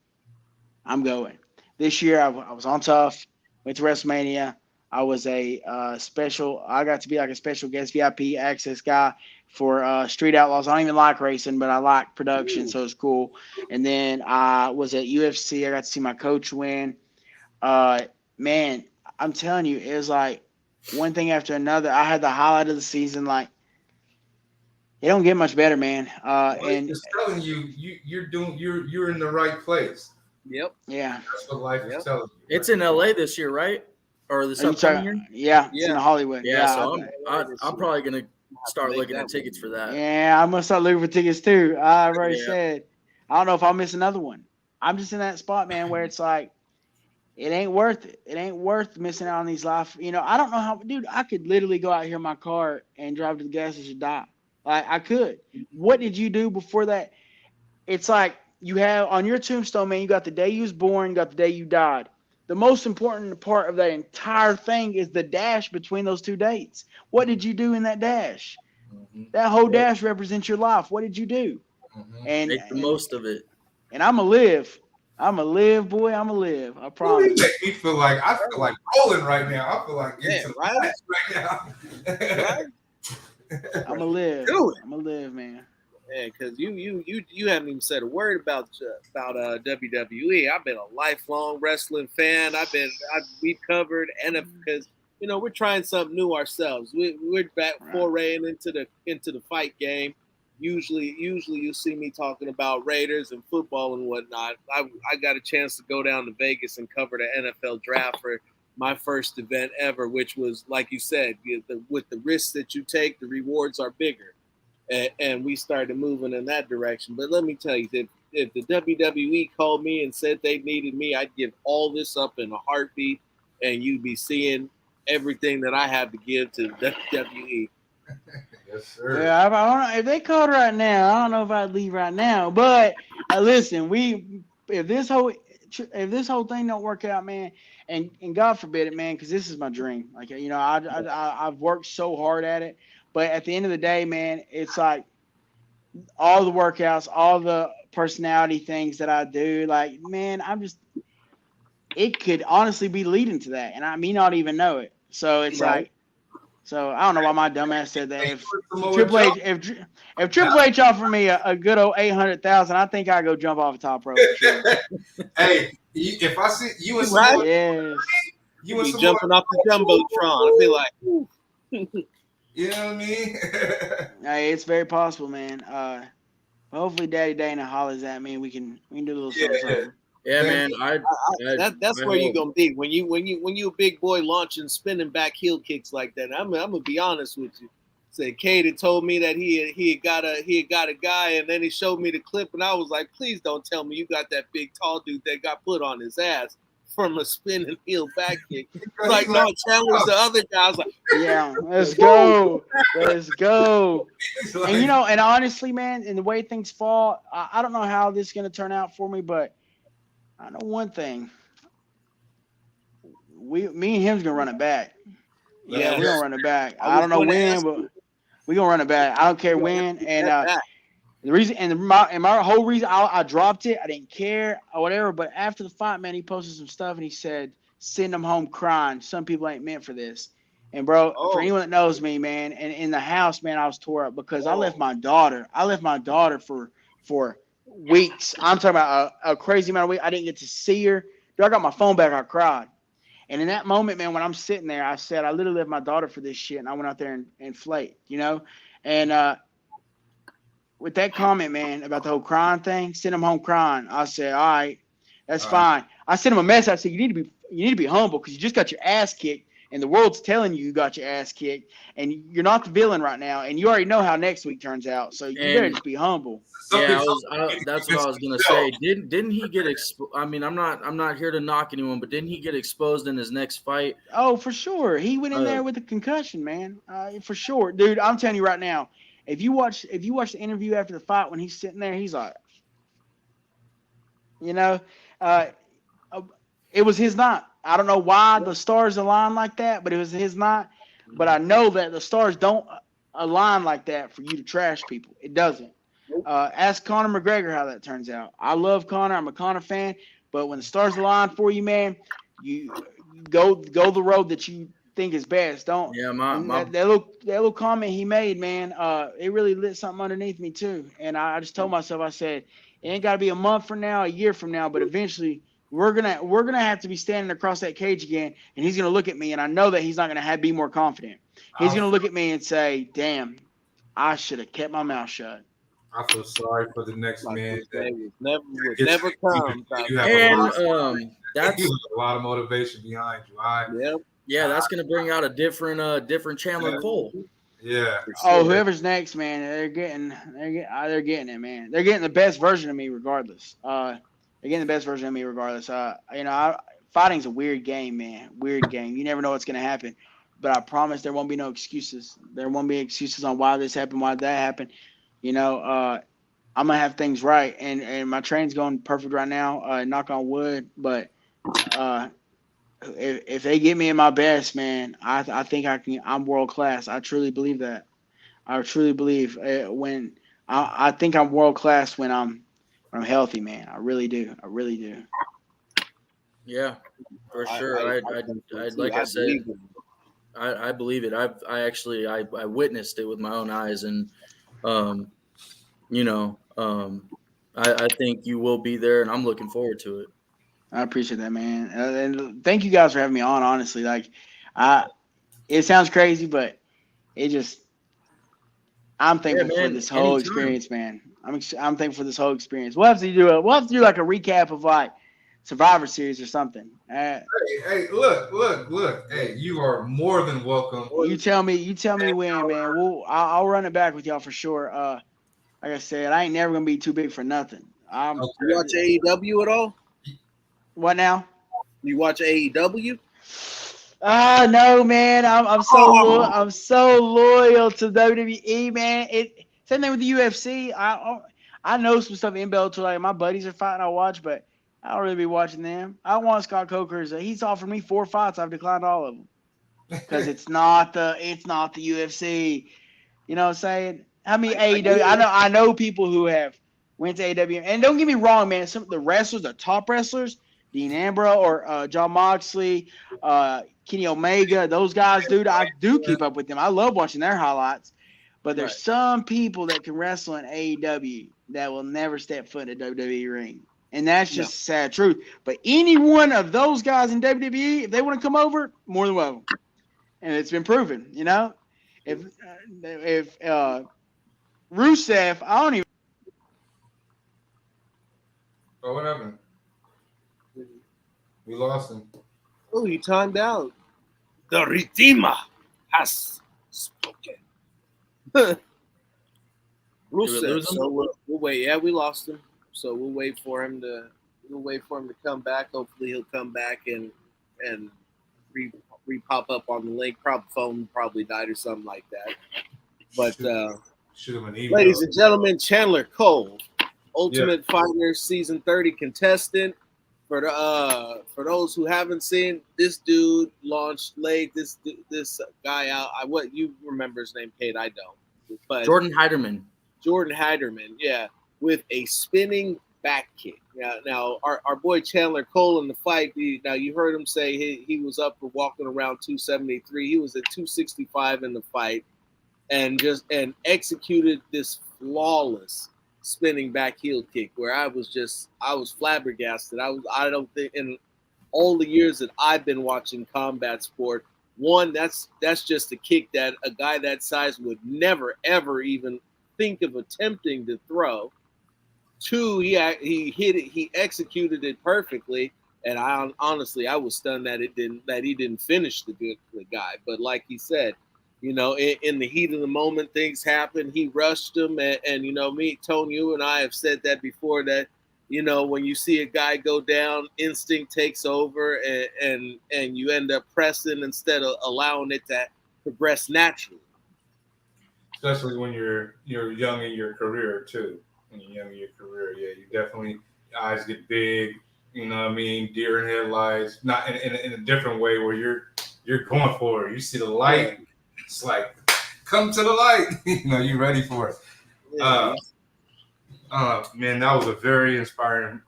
I'm going. This year, I was on tough. Went to WrestleMania. I was I got to be like a special guest VIP access guy for Street Outlaws. I don't even like racing, but I like production, so it's cool. And then I was at UFC. I got to see my coach win. Man, I'm telling you, it was like one thing after another. I had the highlight of the season. Like, it don't get much better, man. And it's telling you, you're in the right place. Yep. Yeah. That's what life is telling you. It's in LA this year, right? Or this upcoming year? Yeah, it's in Hollywood. Yeah, so I'm probably gonna start looking at tickets for that. Yeah, I'm gonna start looking for tickets too. I already said. I don't know if I'll miss another one. I'm just in that spot, man, where it's like, it ain't worth it. It ain't worth missing out on these life. You know, I don't know how, dude. I could literally go out here in my car and drive to the gas station and die. Like, I could. What did you do before that? It's like, you have on your tombstone, man, you got the day you was born, you got the day you died. The most important part of that entire thing is the dash between those two dates. What did you do in that dash? Mm-hmm. That whole dash represents your life. What did you do? Mm-hmm. And make the most of it. And I'm going to live. I'm going to live, boy. I'm going to live. I promise. You make me feel like rolling right now. I feel like getting to the right now. I'm going to live. I'm going to live, man. Yeah, because you haven't even said a word about WWE. I've been a lifelong wrestling fan. We've covered NFL because we're trying something new ourselves. We're back foraying into the fight game. Usually you see me talking about Raiders and football and whatnot. I got a chance to go down to Vegas and cover the NFL draft for my first event ever, which was, like you said, with the risks that you take, the rewards are bigger. And we started moving in that direction. But let me tell you, if the WWE called me and said they needed me, I'd give all this up in a heartbeat, and you'd be seeing everything that I have to give to WWE. Yes, sir. Yeah, I don't know if they called right now. I don't know if I'd leave right now. But listen, if this whole thing don't work out, man, and God forbid it, man, because this is my dream. Like, I've worked so hard at it. But at the end of the day, man, it's like all the workouts, all the personality things that I do, like, man, it could honestly be leading to that. And I may not even know it. So it's like, so I don't know why my dumbass said that. If Triple H offered me a good old 800,000, I think I'd go jump off a top rope. For sure. Hey, if I see you and you be jumping off the jumbotron, I'd be like, you know what I mean? Hey, it's very possible, man. Hopefully, Daddy Dana hollers at me and we can do a little Yeah, something. Yeah, man. That's I where you're hope. gonna be when you a big boy launching spinning back heel kicks like that. I'm gonna be honest with you. Say Cade had told me that he had got a guy, and then he showed me the clip, and I was like, please don't tell me you got that big tall dude that got put on his ass from a spinning heel back kick. It's like, no, Chandler's the other guy. I was like, Yeah, let's go. Let's go. He's And like, and honestly, man, and the way things fall, I don't know how this is gonna turn out for me, but I know one thing. Me and him's gonna run it back. Yeah, yes. we're gonna run it back. I I was don't know going to when, ask but you. we're gonna run it back. I don't care when. And the reason and my whole reason I dropped it, I didn't care or whatever. But after the fight, man, he posted some stuff and he said, "Send them home crying. Some people ain't meant for this." And bro, for anyone that knows me, man, and in the house, man, I was tore up because I left my daughter. I left my daughter for weeks. I'm talking about a crazy amount of weeks. I didn't get to see her. Dude, I got my phone back. I cried. And in that moment, man, when I'm sitting there, I said, I literally left my daughter for this shit, and I went out there and flaked, And with that comment, man, about the whole crying thing, send him home crying. I said, all right, that's fine. I sent him a message. I said, you need to be humble because you just got your ass kicked, and the world's telling you got your ass kicked, and you're not the villain right now, and you already know how next week turns out. So you better just be humble. Yeah, that's what I was gonna say. Didn't he get exposed? I mean, I'm not here to knock anyone, but didn't he get exposed in his next fight? Oh, for sure. He went in there with a concussion, man. For sure, dude. I'm telling you right now. If you watch the interview after the fight when he's sitting there, he's like, uh, it was his night. I don't know why the stars align like that, but it was his night. But I know that the stars don't align like that for you to trash people. It doesn't. Ask Conor McGregor how that turns out. I love Conor. I'm a Conor fan. But when the stars align for you, man, you go the road that you think is best. Don't. Yeah, that little comment he made, man, it really lit something underneath me too. And I just told myself, I said, it ain't got to be a month from now, a year from now, but eventually we're gonna have to be standing across that cage again, and he's gonna look at me, and I know that he's not gonna be more confident. He's gonna look at me and say, "Damn, I should have kept my mouth shut." I feel sorry for the next man. Never come. And that's a lot of motivation behind you. Yeah, that's gonna bring out a different Chandler Cole. Yeah. Oh, whoever's next, man, they're getting it, man. They're getting the best version of me, regardless. They're getting the best version of me, regardless. Fighting's a weird game, man. Weird game. You never know what's gonna happen. But I promise there won't be no excuses. There won't be excuses on why this happened, why that happened. I'm gonna have things right, and my train's going perfect right now. Knock on wood. But if they get me in my best, man, I think I can. I'm world class. I truly believe that. I truly believe when I think I'm world class when I'm healthy, man. I really do. I really do. Yeah, for sure. I like I said, I believe it. I witnessed it with my own eyes, and I think you will be there, and I'm looking forward to it. I appreciate that, man. And thank you guys for having me on. Honestly, it sounds crazy, but I'm thankful for this whole experience, man. I'm thankful for this whole experience. We'll have to do like a recap of like Survivor Series or something. Hey, look. Hey, you are more than welcome. You tell me when, man. I'll run it back with y'all for sure. Like I said, I ain't never gonna be too big for nothing. You watch AEW at all? What now? You watch AEW? No, man. I'm so loyal to WWE, man. Same thing with the UFC. I know some stuff in Bellator. Like my buddies are fighting, I watch, but I don't really be watching them. I want Scott Coker. He's offered me 4 fights. I've declined all of them because it's not the UFC. You know what I'm saying? How many AEW? I know people who have went to AEW, and don't get me wrong, man. Some of the wrestlers, the top wrestlers, Dean Ambrose or John Moxley, Kenny Omega, those guys, dude. I do keep up with them. I love watching their highlights. But there's some people that can wrestle in AEW that will never step foot in a WWE ring. And that's just a sad truth. But any one of those guys in WWE, if they want to come over, more than welcome. And it's been proven, If Rusev, I don't even Oh, what happened? We lost him. Oh, he timed out. The Redeemer has spoken. lose him? So we'll wait. Yeah, we lost him. So we'll wait for him to come back. Hopefully he'll come back and re pop up on the link. Phone probably died or something like that. But Shoot him an email. ladies and gentlemen, Chandler Cole, Ultimate Fighter Season 30 contestant. For those who haven't seen, this dude laid this guy out. What you remember his name, Cade? I don't. But Jordan Heiderman, yeah, with a spinning back kick. Now our boy Chandler Cole in the fight. Now you heard him say he was up for walking around 273. He was at 265 in the fight, and executed this flawless spinning back heel kick where I was flabbergasted. I don't think in all the years that I've been watching combat sport, one, that's just a kick that a guy that size would never ever even think of attempting to throw. Two, he hit it, he executed it perfectly, and I was stunned that he didn't finish the guy. But like he said, in the heat of the moment, things happen. He rushed him, and me, Tony, you and I have said that before, that when you see a guy go down, instinct takes over, and you end up pressing instead of allowing it to progress naturally. Especially when you're young in your career too. When you're young in your career, yeah, you definitely eyes get big. You know what I mean? Deer in headlights, not in a different way where you're going for it. You see the light. It's like, come to the light. You're ready for it. Yeah. Man, that was a very inspiring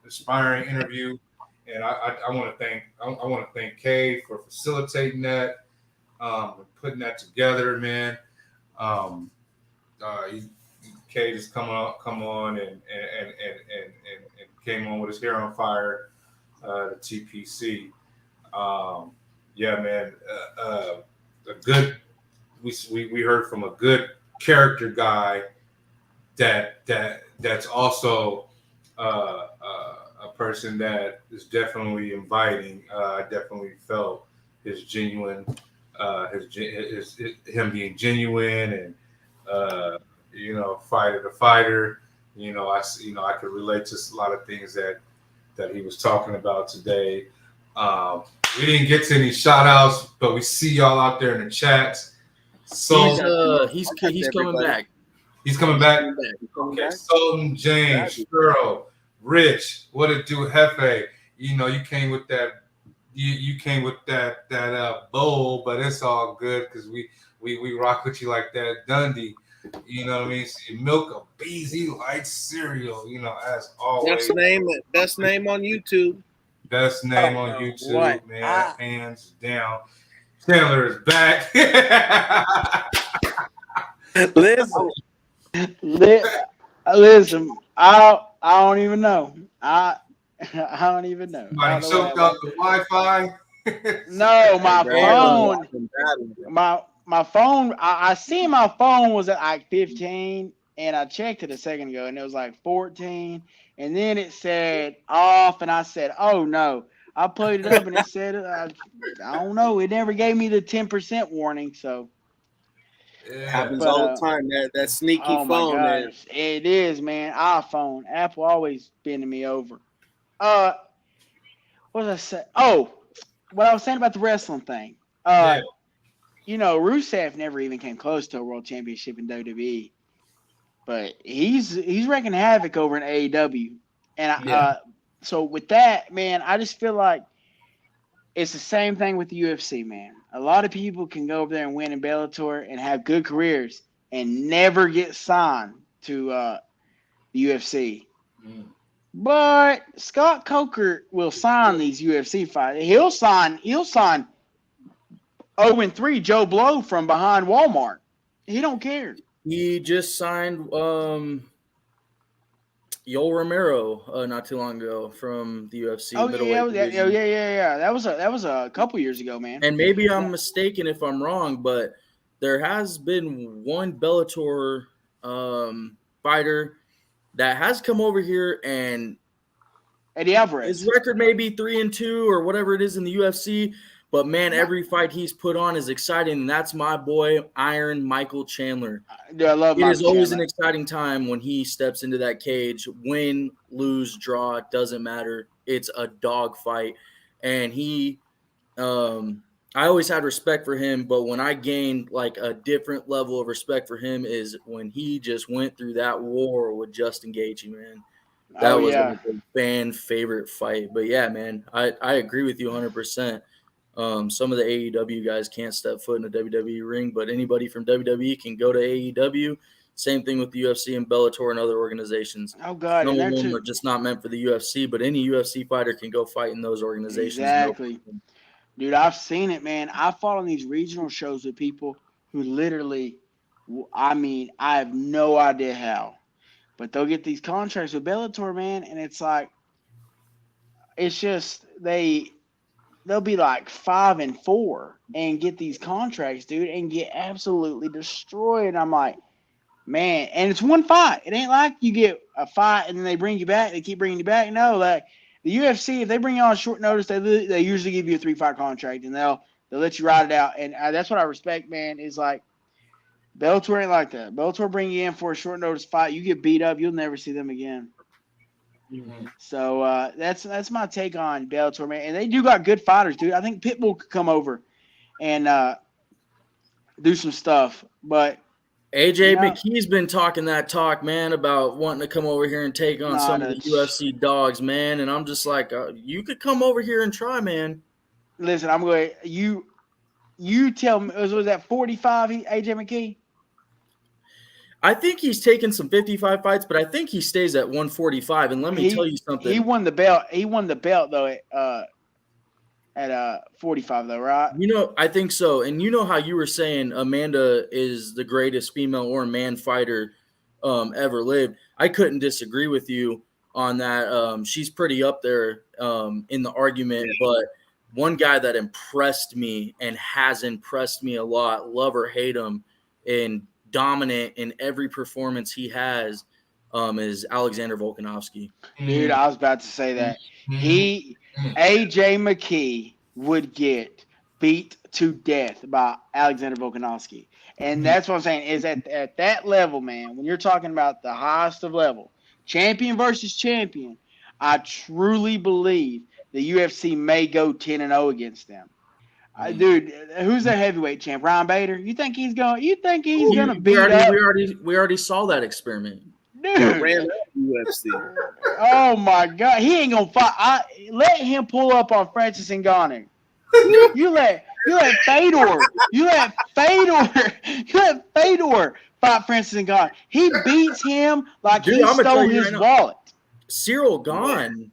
interview, and I want to thank Cade for facilitating that, putting that together, man. Cade has come on and came on with his hair on fire, the T.P.C. Yeah, man, a good. We heard from a good character guy that's also a person that is definitely inviting. I definitely felt his genuine, him being genuine, and fighter to fighter. I could relate to a lot of things that he was talking about today. We didn't get to any shout outs, but we see y'all out there in the chats. So he's coming back. He's coming back. Okay, Sultan, James, Cheryl, Rich, what it do, Hefe? You came with that. You came with that bowl, but it's all good because we rock with you like that, Dundee. You know what I mean? So you milk a BZ light cereal. As always. Best name on YouTube. Best name on YouTube, what? man. Hands down. Chandler is back. Listen, I don't even know. I don't even know. Somebody choked out the Wi-Fi. No, my phone. I seen my phone was at like 15, and I checked it a second ago, and it was like 14, and then it said off, and I said, "Oh no." I put it up and it said, I don't know. It never gave me the 10% warning. So Yeah. Happens all the time. That sneaky phone. My gosh. It is, man. iPhone. Apple always bending me over. What was I say? Oh, what I was saying about the wrestling thing. Rusev never even came close to a world championship in WWE. But he's wreaking havoc over in AEW. And so with that, man, I just feel like it's the same thing with the UFC, man. A lot of people can go over there and win in Bellator and have good careers and never get signed to the UFC. But Scott Coker will sign these UFC fighters. He'll sign 0-3 Joe Blow from behind Walmart. He don't care. He just signed Yoel Romero not too long ago from the UFC. Oh yeah. That was a couple years ago, man. And maybe I'm mistaken if I'm wrong, but there has been one Bellator fighter that has come over here and Eddie Alvarez. His record may be 3-2 or whatever it is in the UFC, but man, every fight he's put on is exciting. And that's my boy, Iron Michael Chandler. Dude, I love It Michael is always Chandler. an exciting time when he steps into that cage. Win, lose, draw, it doesn't matter. It's a dog fight. And I always had respect for him, but when I gained like a different level of respect for him is when he just went through that war with Justin Gaethje, man. That was like a fan favorite fight. But yeah, man, I agree with you 100%. Some of the AEW guys can't step foot in a WWE ring, but anybody from WWE can go to AEW. Same thing with the UFC and Bellator and other organizations. Oh God, Some and of them are just not meant for the UFC, but any UFC fighter can go fight in those organizations. Exactly. Dude, I've seen it, man. I fought on these regional shows with people who literally, I mean, I have no idea how, but they'll get these contracts with Bellator, man, and it's like, it's just they'll be like 5-4 and get these contracts, dude, and get absolutely destroyed. And I'm like, man, and it's one fight. It ain't like you get a fight and then they bring you back. They keep bringing you back. No, like the UFC, if they bring you on short notice, they usually give you a 3-fight contract and they'll let you ride it out. And that's what I respect, man. Is like Bellator ain't like that. Bellator bring you in for a short notice fight. You get beat up, you'll never see them again. Mm-hmm. So that's my take on Bellator, man. And they do got good fighters, dude. I think Pitbull could come over and do some stuff, but. AJ McKee's been talking that talk, man, about wanting to come over here and take on some of the UFC dogs, man. And I'm just like, you could come over here and try, man. Listen, I'm going. You tell me. Was that 45? AJ McKee? I think he's taken some 55 fights, but I think he stays at 145. And let me tell you something. He won the belt. He won the belt though at 45 though, right? You know, I think so. And you know how you were saying Amanda is the greatest female or man fighter ever lived. I couldn't disagree with you on that. She's pretty up there in the argument. But one guy that impressed me and has impressed me a lot, love or hate him, and dominant in every performance he has, is Alexander Volkanovski. Dude, I was about to say that. AJ McKee would get beat to death by Alexander Volkanovski. And that's what I'm saying is at that level, man, when you're talking about the highest of level, champion versus champion, I truly believe the UFC may go 10-0 against them. Dude, who's the heavyweight champ? Ryan Bader? You think he's gonna beat up? We already saw that experiment. Dude, Ran UFC. Oh my God, he ain't gonna fight. Let him pull up on Francis Ngannou. You let Fedor fight Francis Ngannou. He beats him like he stole his wallet. Cyril Gane.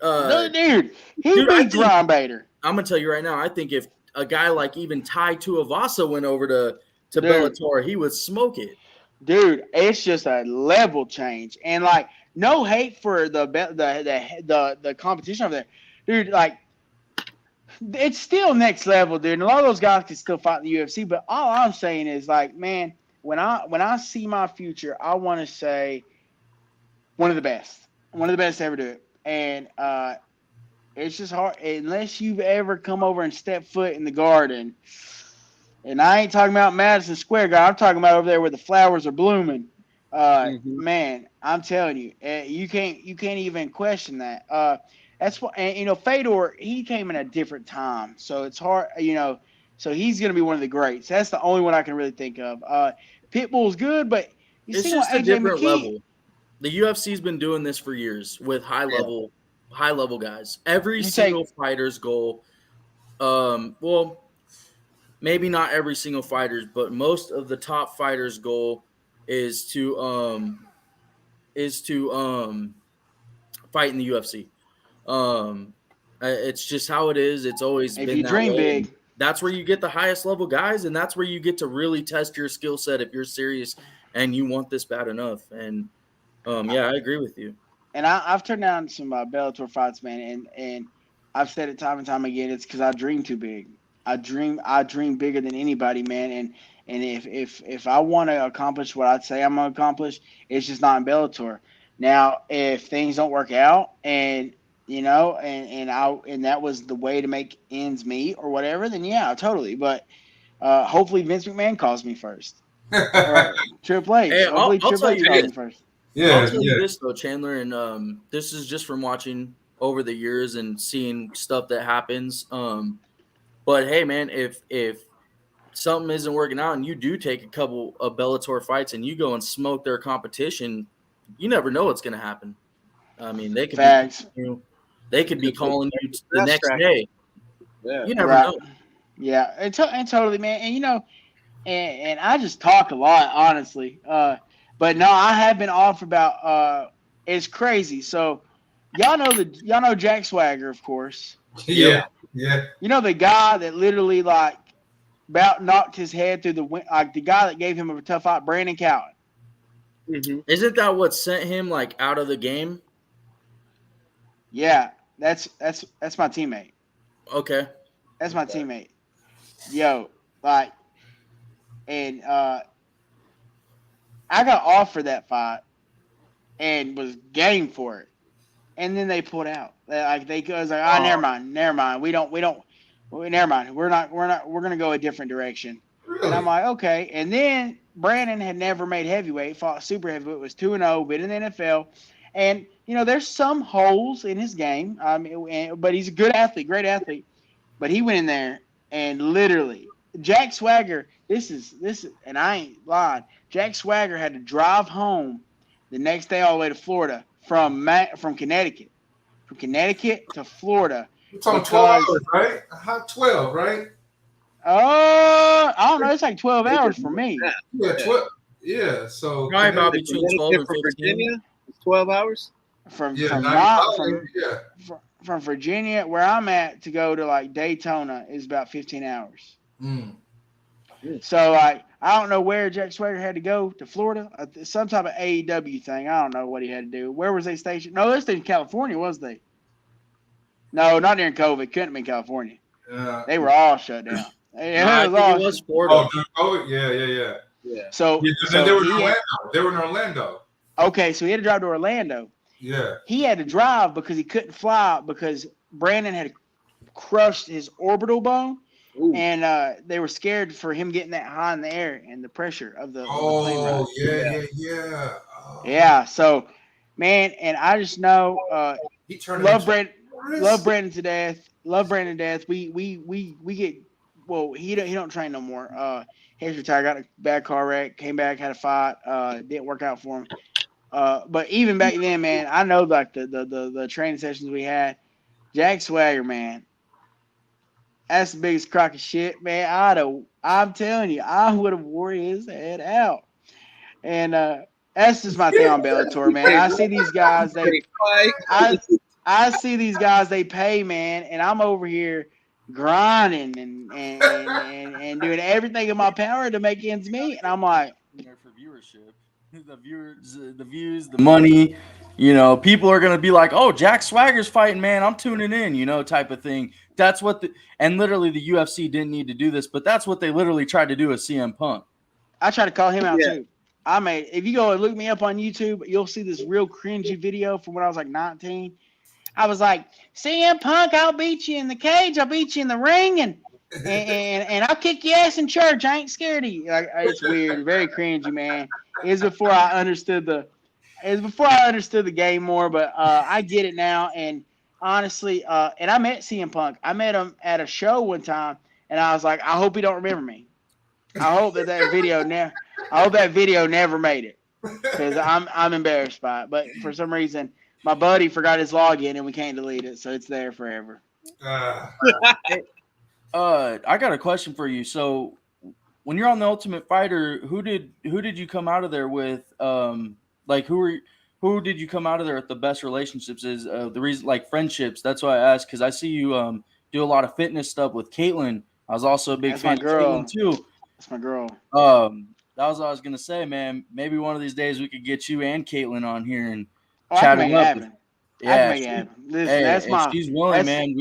Dude, he beats Ryan Bader. I'm gonna tell you right now. I think if a guy like even Tai Tuivasa went over to Bellator, he would smoke it. Dude, it's just a level change, and like no hate for the competition over there, dude. Like it's still next level, dude. And a lot of those guys can still fight in the UFC, but all I'm saying is like, man, when I see my future, I want to say one of the best to ever do it, and it's just hard unless you've ever come over and stepped foot in the Garden. And I ain't talking about Madison Square Garden. I'm talking about over there where the flowers are blooming. Man, I'm telling you, you can't even question that. That's what, and Fedor, he came in a different time, so it's hard, So he's gonna be one of the greats. That's the only one I can really think of. Pitbull's good, but it's just a different level. The UFC's been doing this for years with high level guys. Every single fighter's goal, well, maybe not every single fighter's, but most of the top fighters' goal is to fight in the UFC. It's just how it is. It's always been that way. If you dream big, that's where you get the highest level guys, and that's where you get to really test your skill set if you're serious and you want this bad enough. And yeah, I agree with you. And I've turned down some Bellator fights, man, and I've said it time and time again. It's because I dream too big. I dream bigger than anybody, man. And if I want to accomplish what I'd say I'm gonna accomplish, it's just not in Bellator. Now, if things don't work out and and that was the way to make ends meet or whatever, then yeah, totally. But hopefully Vince McMahon calls me first, or Triple H. Hey, Hopefully I'll Triple tell H you calls this. me first. I'll Yeah, tell yeah. you this though, Chandler, and this is just from watching over the years and seeing stuff that happens. But hey, man, if something isn't working out and you do take a couple of Bellator fights and you go and smoke their competition, you never know what's going to happen. I mean, they could be Facts. they could be calling you the Fast next track. day. Yeah. You never Right. know. Yeah, and totally, man. And I just talk a lot, honestly. But no, I have been off about. It's crazy. So y'all know Jack Swagger, of course. Yeah, yeah. You know the guy that literally like about knocked his head through like the guy that gave him a tough fight, Brandon Cowan. Mm-hmm. Isn't that what sent him like out of the game? Yeah, that's my teammate. Okay. That's my teammate. Yo, like, and I got offered that fight and was game for it, and then they pulled out. Like they was like, oh, never mind. We don't. Never mind. We're not. We're gonna go a different direction. Really? And I'm like, okay. And then Brandon had never made heavyweight, fought super heavyweight, was 2-0, been in the NFL. And, there's some holes in his game. But he's a good athlete, great athlete. But he went in there and literally, Jack Swagger, this is, and I ain't lying. Jack Swagger had to drive home the next day all the way to Florida from Connecticut. From Connecticut to Florida. You're talking 12 hours, right? How 12, right? I don't know. It's like 12 hours for me. Yeah, 12. Yeah, so Probably about between 12 and 15. Virginia, it's 12 hours. From Virginia, where I'm at, to go to like Daytona is about 15 hours. Mm. So I don't know where Jack Swagger had to go to Florida. Some type of AEW thing. I don't know what he had to do. Where was they stationed? No, they're in California, was they? No, not during COVID. Couldn't be in California. They were all shut down. I think it was Florida. Oh, yeah. So they were in Orlando. They were in Orlando. Okay, so he had to drive to Orlando. Yeah. He had to drive because he couldn't fly because Brandon had crushed his orbital bone. Ooh. And they were scared for him getting that high in the air and the pressure of the plane ride. Yeah. Oh. Yeah. So, man, and I just know love Brandon to death. Love Brandon to death. We get he don't train no more. He's retired. Got a bad car wreck. Came back, had a fight. Didn't work out for him. But even back then, man, I know like the training sessions we had. Jack Swagger, man. That's the biggest crock of shit, man. I'm telling you, I would have wore his head out. And that's just my thing on Bellator, man. I see these guys, I see these guys they pay, man, and I'm over here grinding and doing everything in my power to make ends meet. And I'm like, for viewership, the views, the money. People are gonna be like, "Oh, Jack Swagger's fighting, man. I'm tuning in," type of thing. That's what and literally the UFC didn't need to do this, but that's what they literally tried to do with CM Punk. I try to call him out too. If you go and look me up on YouTube, you'll see this real cringy video from when I was like 19. I was like, CM Punk, I'll beat you in the cage, I'll beat you in the ring, and I'll kick your ass in church. I ain't scared of you. Like, it's weird, very cringy, man. It was before I understood the game more, but I get it now. And honestly, and I met CM Punk. I met him at a show one time, and I was like, I hope he don't remember me. I hope that video never made it, because I'm embarrassed by it. But for some reason, my buddy forgot his login, and we can't delete it, so it's there forever. I got a question for you. So, when you're on the Ultimate Fighter, who did you come out of there with? Who did you come out of there with the best relationships? Is the reason, like, friendships? That's why I asked, because I see you do a lot of fitness stuff with Caitlin. I was also a big fan of Caitlin too. That's my girl. That was what I was gonna say, man. Maybe one of these days we could get you and Caitlin on here and chat it up. Yeah, if she's willing, man.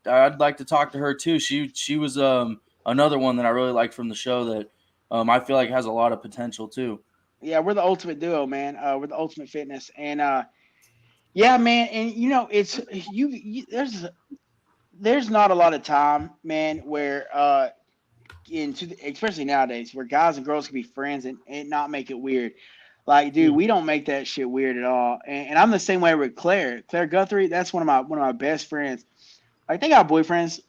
I'd like to talk to her too. She was another one that I really liked from the show that I feel like has a lot of potential too. Yeah, we're the ultimate duo, man. We're the Ultimate Fitness, and Yeah, man, and it's there's not a lot of time, man, where especially nowadays, where guys and girls can be friends and not make it weird. Like, dude, we don't make that shit weird at all. And I'm the same way with Claire Guthrie. That's one of my best friends. Like, they got boyfriends,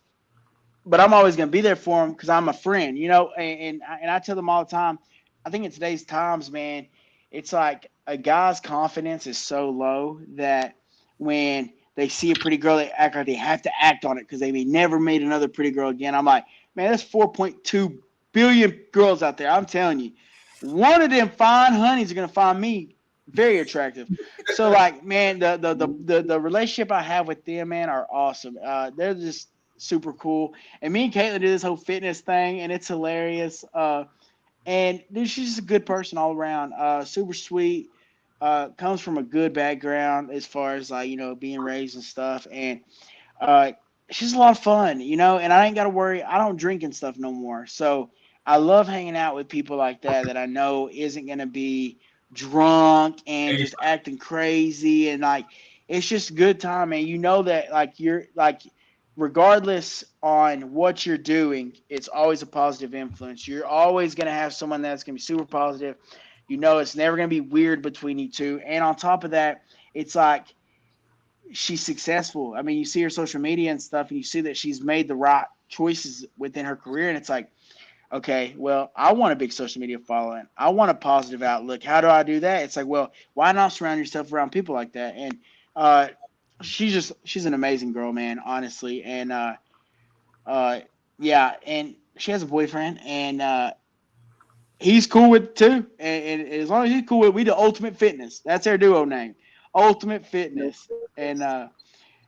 but I'm always gonna be there for them because I'm a friend, and I tell them all the time. I think in today's times, man, it's like a guy's confidence is so low that when they see a pretty girl, they act like they have to act on it because they may never meet another pretty girl again. I'm like, man, there's 4.2 billion girls out there. I'm telling you, one of them fine honeys are gonna find me very attractive. So, like, man, the relationship I have with them, man, are awesome. They're just super cool. And me and Caitlin do this whole fitness thing, and it's hilarious. And dude, she's just a good person all around. Super sweet. Comes from a good background as far as like being raised and stuff. And uh, she's a lot of fun, And I ain't got to worry. I don't drink and stuff no more. So I love hanging out with people like that I know isn't gonna be drunk and just acting crazy and like it's just a good time, man. You know that like you're like regardless on what you're doing, it's always a positive influence. You're always going to have someone that's going to be super positive. It's never going to be weird between you two. And on top of that, it's like she's successful. I mean, you see her social media and stuff, and you see that she's made the right choices within her career. And it's like, okay, well, I want a big social media following. I want a positive outlook. How do I do that? It's like, well, why not surround yourself around people like that? And uh, she's an amazing girl, man, honestly. And yeah, and she has a boyfriend, and he's cool with it too. And as long as he's cool with it, we the Ultimate Fitness. That's their duo name, Ultimate Fitness. And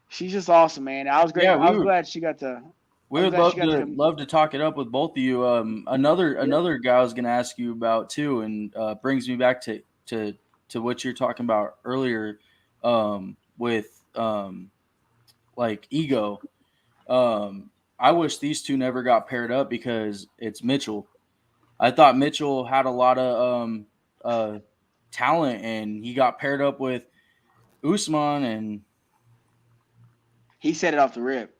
she's just awesome, man. I was great. Yeah, I was glad she got to. We would love to talk it up with both of you. Another guy I was going to ask you about too, and brings me back to what you're talking about earlier, with like ego. I wish these two never got paired up because it's Mitchell. I thought Mitchell had a lot of talent, and he got paired up with Usman, and he said it off the rip.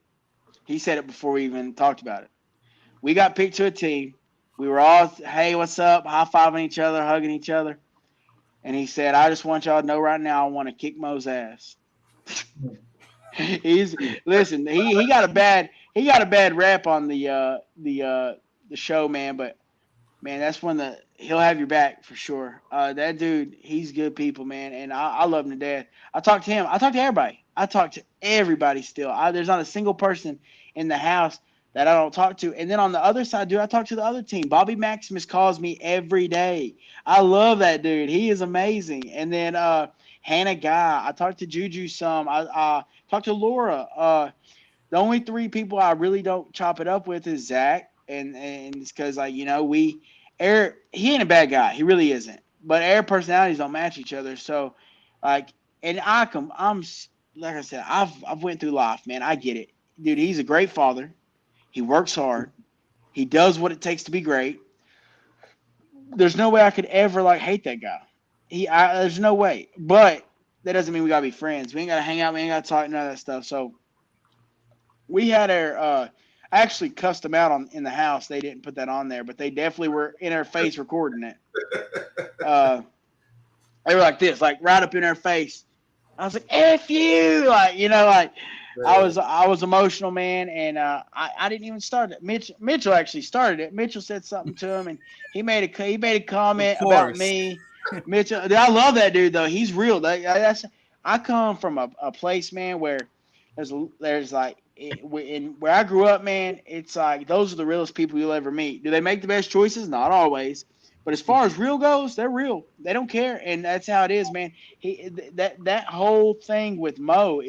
He said it before we even talked about it. We got picked to a team. We were all, hey, what's up? High-fiving each other, hugging each other. And he said, I just want y'all to know right now I want to kick Mo's ass. Listen, he got a bad rap on the show, man, but man, that's when he'll have your back for sure. That dude, he's good people, man, and I love him to death. I talk to him. I talk to everybody. I talk to everybody still. There's not a single person in the house that I don't talk to. And then on the other side, dude, I talk to the other team. Bobby Maximus calls me every day. I love that dude. He is amazing. And then Hannah Guy. I talk to Juju some. I talk to Laura. The only three people I really don't chop it up with is Zach, and it's because Eric, he ain't a bad guy. He really isn't. But our personalities don't match each other. So, like, and I'm like I said, I've went through life, man. I get it, dude. He's a great father. He works hard. He does what it takes to be great. There's no way I could ever hate that guy. There's no way. But that doesn't mean we gotta be friends. We ain't gotta hang out. We ain't gotta talk none of that stuff. So we had our. I actually cussed them out in the house. They didn't put that on there, but they definitely were in our face recording it. They were like this, like right up in our face. I was like, "F you!" I was emotional, man, and I didn't even start it. Mitchell actually started it. Mitchell said something to him, and he made a comment about me. Mitchell, I love that dude though. He's real. I come from a place, man, where there's like. Where I grew up, man, it's like those are the realest people you'll ever meet. Do they make the best choices? Not always, but as far as real goes, they're real. They don't care, and that's how it is, man. That whole thing with Mo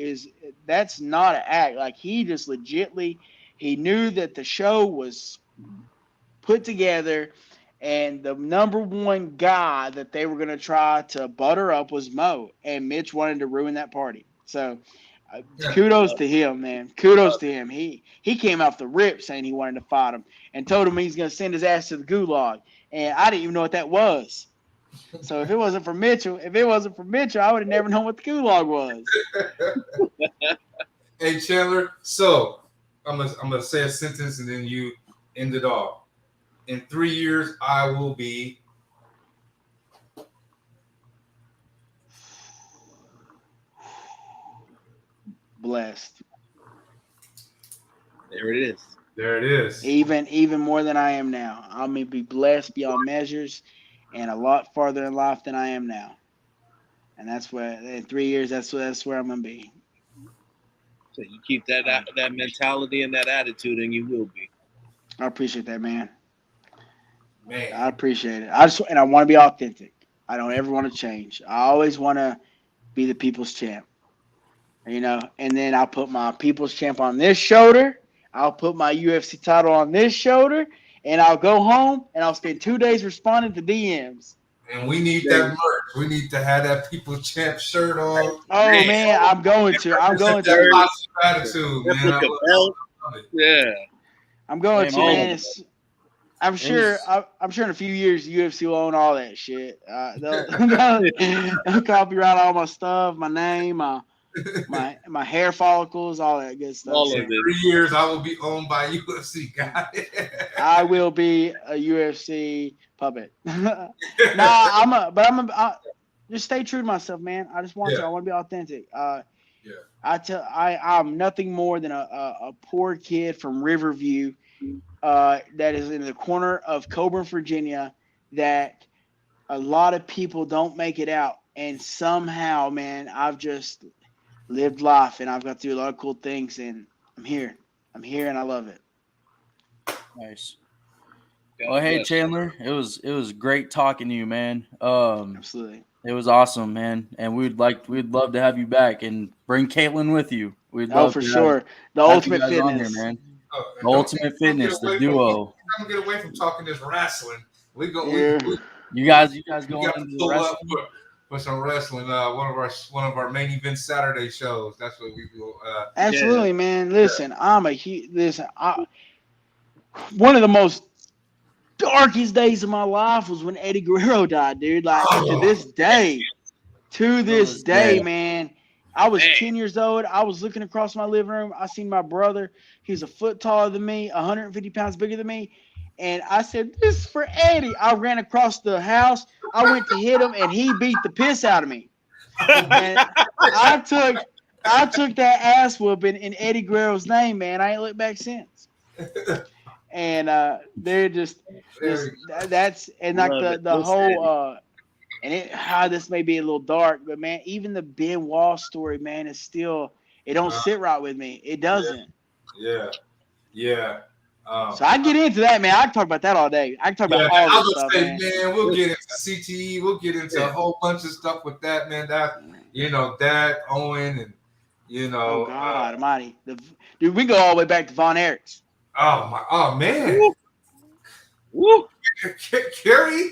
that's not an act. Like he just legitly, he knew that the show was put together, and the number one guy that they were gonna try to butter up was Mo, and Mitch wanted to ruin that party. So. Kudos to him, man. Kudos to him. He came off the rip saying he wanted to fight him and told him he's going to send his ass to the gulag. And I didn't even know what that was. So if it wasn't for Mitchell, I would have never known what the gulag was. Hey Chandler, so I'm gonna say a sentence and then you end it off. In 3 years, I will be. Blessed. There it is. There it is. Even more than I am now. I'm gonna be blessed beyond measures, and a lot farther in life than I am now. And that's where in 3 years, that's where I'm gonna be. So you keep that mentality and that attitude, and you will be. I appreciate that, man. Man, I appreciate it. I want to be authentic. I don't ever want to change. I always want to be the people's champ. And then I'll put my people's champ on this shoulder. I'll put my UFC title on this shoulder, and I'll go home and I'll spend 2 days responding to DMs. and we need that merch. We need to have that People Champ shirt on. Oh man, I'm going to. That positive attitude, man. Yeah. I'm going to, man. I'm sure in a few years UFC will own all that shit. They'll copyright all my stuff, my name, my hair follicles, all that good stuff. All of In 3 years, I will be owned by UFC guy. I will be a UFC puppet. Just stay true to myself, man. I just want to. I want to be authentic. I'm nothing more than a poor kid from Riverview that is in the corner of Coburn, Virginia, that a lot of people don't make it out. And somehow, man, I've just lived life and I've got through a lot of cool things, and I'm here and I love it. Nice. Well, hey Chandler, it was great talking to you, man. Absolutely. It was awesome, man, and we'd love to have you back and bring Caitlin with you. We'd love for to sure. The have Ultimate you guys on Fitness, here, man. The Ultimate Fitness, the duo. I'm gonna get away from talking this wrestling. We go. Yeah. You guys going got into to the pull up wrestling? for some wrestling. One of our main event Saturday shows. That's what we do. Absolutely, man. Listen, one of the most darkest days of my life was when Eddie Guerrero died, dude. Like to this day, man. I was 10 years old. I was looking across my living room. I seen my brother. He's a foot taller than me, 150 pounds bigger than me. And I said, "This is for Eddie." I ran across the house. I went to hit him, and he beat the piss out of me. And I took that ass whooping in Eddie Guerrero's name, man. I ain't looked back since. And they're just that's and like the whole this may be a little dark, but man, even the Benoit story, man, is still it don't sit right with me. It doesn't. Yeah. So I get into that, man. I can talk about that all day. I can talk about all this stuff, man. We'll get into CTE. We'll get into a whole bunch of stuff with that, man. That Dad, Owen, and Oh God Almighty, dude, we go all the way back to Von Erichs. Oh man. Woo. Kerry.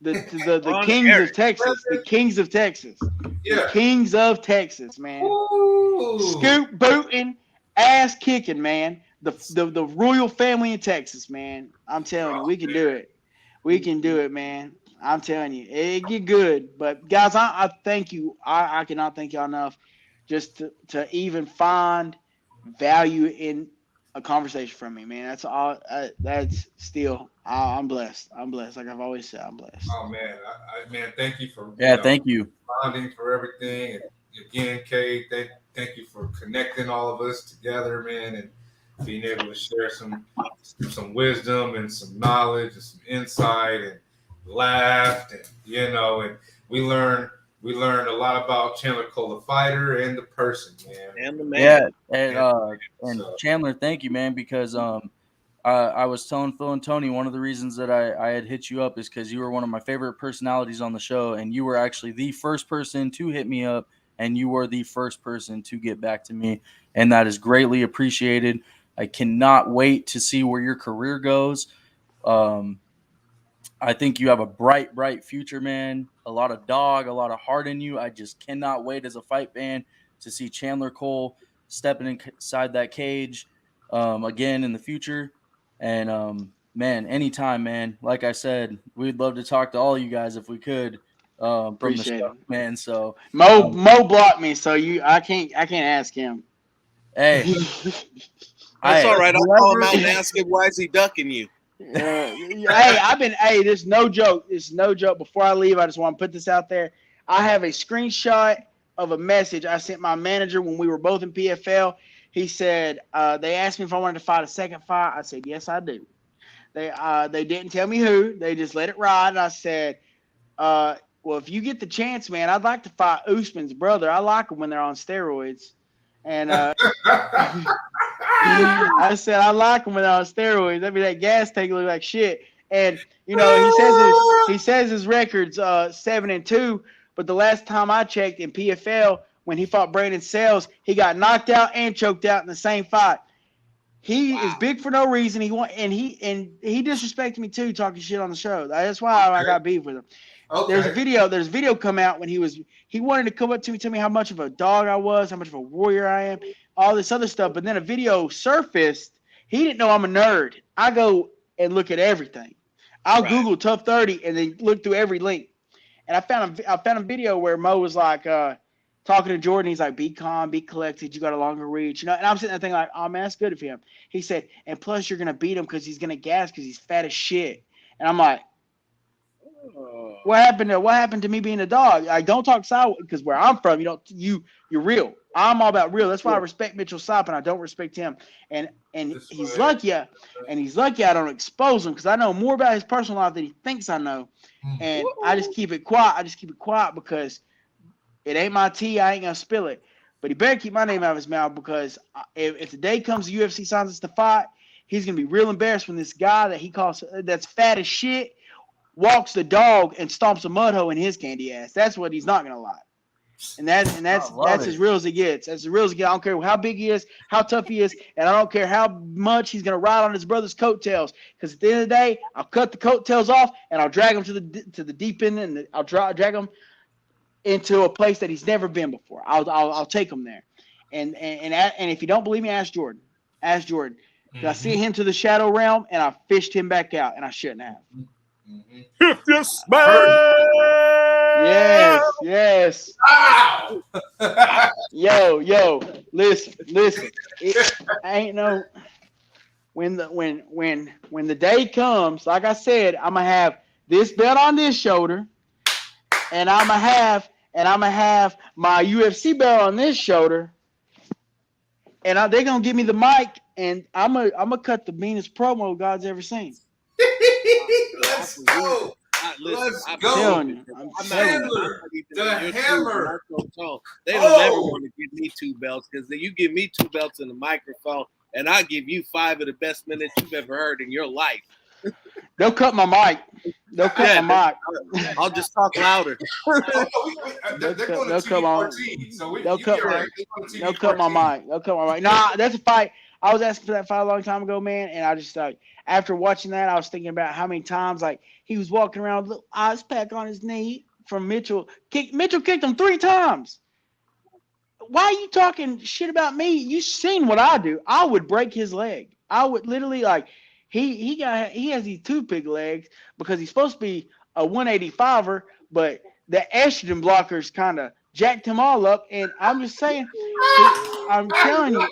The Kings of Texas. The Kings of Texas. Yeah. The Kings of Texas, man. Ooh. Scoop booting, ass kicking, man. The royal family in Texas, man. I'm telling you, we can do it. We can do it, man. I'm telling you, it get good. But guys, I thank you. I cannot thank y'all enough just to even find value in a conversation from me, man. That's all. That's still. I'm blessed. I'm blessed. Like I've always said, I'm blessed. Oh man, man, thank you for thank you responding for everything. And again, Cade, thank you for connecting all of us together, man, and being able to share some wisdom and some knowledge and some insight, and laughed, and and we learned a lot about Chandler Cole, the fighter and the person, man. And the man. Yeah, and Chandler, thank you, man, because I was telling Phil and Tony one of the reasons that I had hit you up is because you were one of my favorite personalities on the show, and you were actually the first person to hit me up, and you were the first person to get back to me, and that is greatly appreciated. I cannot wait to see where your career goes. I think you have a bright future, man. A lot of dog, a lot of heart in you. I just cannot wait as a fight fan to see Chandler Cole stepping inside that cage again in the future. And Man, anytime, man. Like I said, we'd love to talk to all you guys if we could. From Appreciate the it. stuff, man. So Mo blocked me, so I can't ask him. hey, That's all right. I'll call him out and whoever- ask him why is he ducking you. Hey, there's no joke. It's no joke. Before I leave, I just want to put this out there. I have a screenshot of a message I sent my manager when we were both in PFL. He said they asked me if I wanted to fight a second fight. I said yes, I do. They didn't tell me who. They just let it ride. And I said, well, if you get the chance, man, I'd like to fight Usman's brother. I like them when they're on steroids. And I said I like them when they're on steroids. I mean, that gas tank look like shit. And you know, he says his record's 7-2. But the last time I checked in PFL, when he fought Brandon Sells, he got knocked out and choked out in the same fight. He is big for no reason. He disrespected me too, talking shit on the show. That's why I got beef with him. Okay. There's a video come out when he wanted to come up to me, tell me how much of a dog I was, how much of a warrior I am, all this other stuff. But then a video surfaced. He didn't know I'm a nerd. I go and look at everything. I'll Google Tough 30 and then look through every link. And I found a video where Mo was like talking to Jordan. He's like, be calm, be collected. You got a longer reach. You know, and I'm sitting there thinking like, oh man, that's good of him. He said, and plus you're gonna beat him because he's gonna gas because he's fat as shit. And I'm like, what happened to me being a dog? I don't talk sideways because where I'm from, you're real. I'm all about real. That's why I respect Mitchell Sop and I don't respect him. And he's lucky I don't expose him because I know more about his personal life than he thinks I know. And I just keep it quiet. Because it ain't my tea. I ain't gonna spill it. But he better keep my name out of his mouth because if the day comes the UFC signs us to fight, he's gonna be real embarrassed when this guy that he calls that's fat as shit walks the dog and stomps a mud hole in his candy ass. That's what he's not gonna like. And that's as real as it gets. That's as real as it gets. I don't care how big he is, how tough he is, and I don't care how much he's gonna ride on his brother's coattails. Because at the end of the day, I'll cut the coattails off and I'll drag him to the deep end, and I'll drag him into a place that he's never been before. I'll take him there. And if you don't believe me, ask Jordan. Ask Jordan. Mm-hmm. I sent him to the shadow realm and I fished him back out, and I shouldn't have. If you smell. Yes. Ow! Yo, listen. It ain't no when the day comes, like I said, I'm gonna have this belt on this shoulder, and I'm gonna have my UFC belt on this shoulder, and they're gonna give me the mic, and I'm gonna cut the meanest promo God's ever seen. Let's go. I'm telling you. Chandler, the hammer. They don't ever want to give me 2 belts because you give me 2 belts in the microphone, and I'll give you 5 of the best minutes you've ever heard in your life. They'll cut my mic. My mic. I'll just talk louder. They're going to TV14, so they'll cut my mic. Nah, that's a fight. I was asking for that fight a long time ago, man, and I just after watching that, I was thinking about how many times he was walking around with a little ice pack on his knee from Mitchell. Mitchell kicked him 3 times. Why are you talking shit about me? You seen what I do. I would break his leg. I would literally he has these toothpick legs because he's supposed to be a 185er, but the estrogen blockers kind of jacked him all up. And I'm just saying, I'm telling you,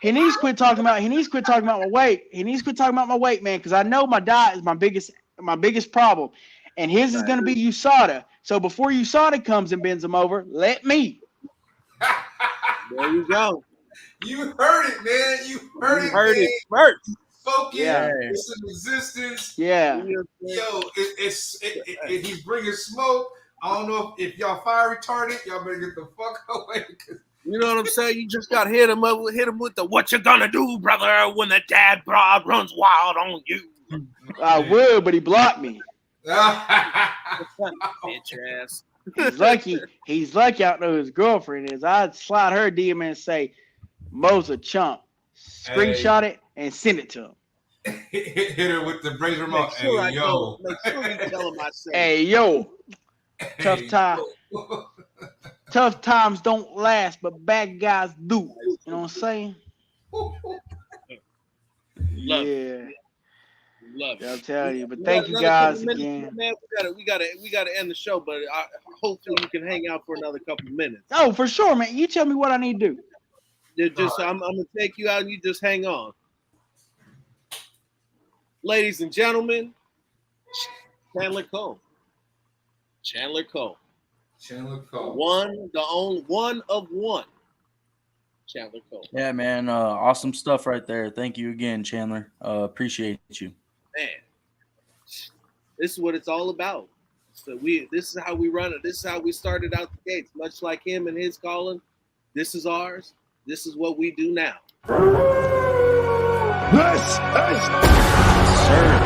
he needs to quit talking about my weight. He needs to quit talking about my weight, man, because I know my diet is my biggest problem, and his is going to be USADA. So before USADA comes and bends him over, let me. There you go. You heard it, man. You heard it first. Spoken. Yeah. It's in existence. Yeah. Yo, he's bringing smoke. I don't know if y'all fire retarded. Y'all better get the fuck away. You know what I'm saying? You just got to hit him with the what you gonna do, brother, when the dad broad runs wild on you. I would, but he blocked me. Bitch ass. He's lucky I don't know who his girlfriend is. I'd slide her DM and say, Mo's a chump. Screenshot it and send it to him. Hit her with the razor mouth. Make sure you tell him I said. Hey, yo. Tough times don't last, but bad guys do. You know what I'm saying? Love it. Yeah. Love it. I'll tell you. But We thank got you another guys couple minutes, again. man. We gotta end the show, but hopefully you can hang out for another couple of minutes. Oh, for sure, man. You tell me what I need to do. I'm gonna take you out and you just hang on. Ladies and gentlemen, Chandler Cole. Chandler Cole. One of one. Chandler Cole. Yeah, man. Awesome stuff right there. Thank you again, Chandler. Appreciate you. Man, this is what it's all about. So this is how we run it. This is how we started out the gates. Much like him and his calling, this is ours. This is what we do now. This is Sir.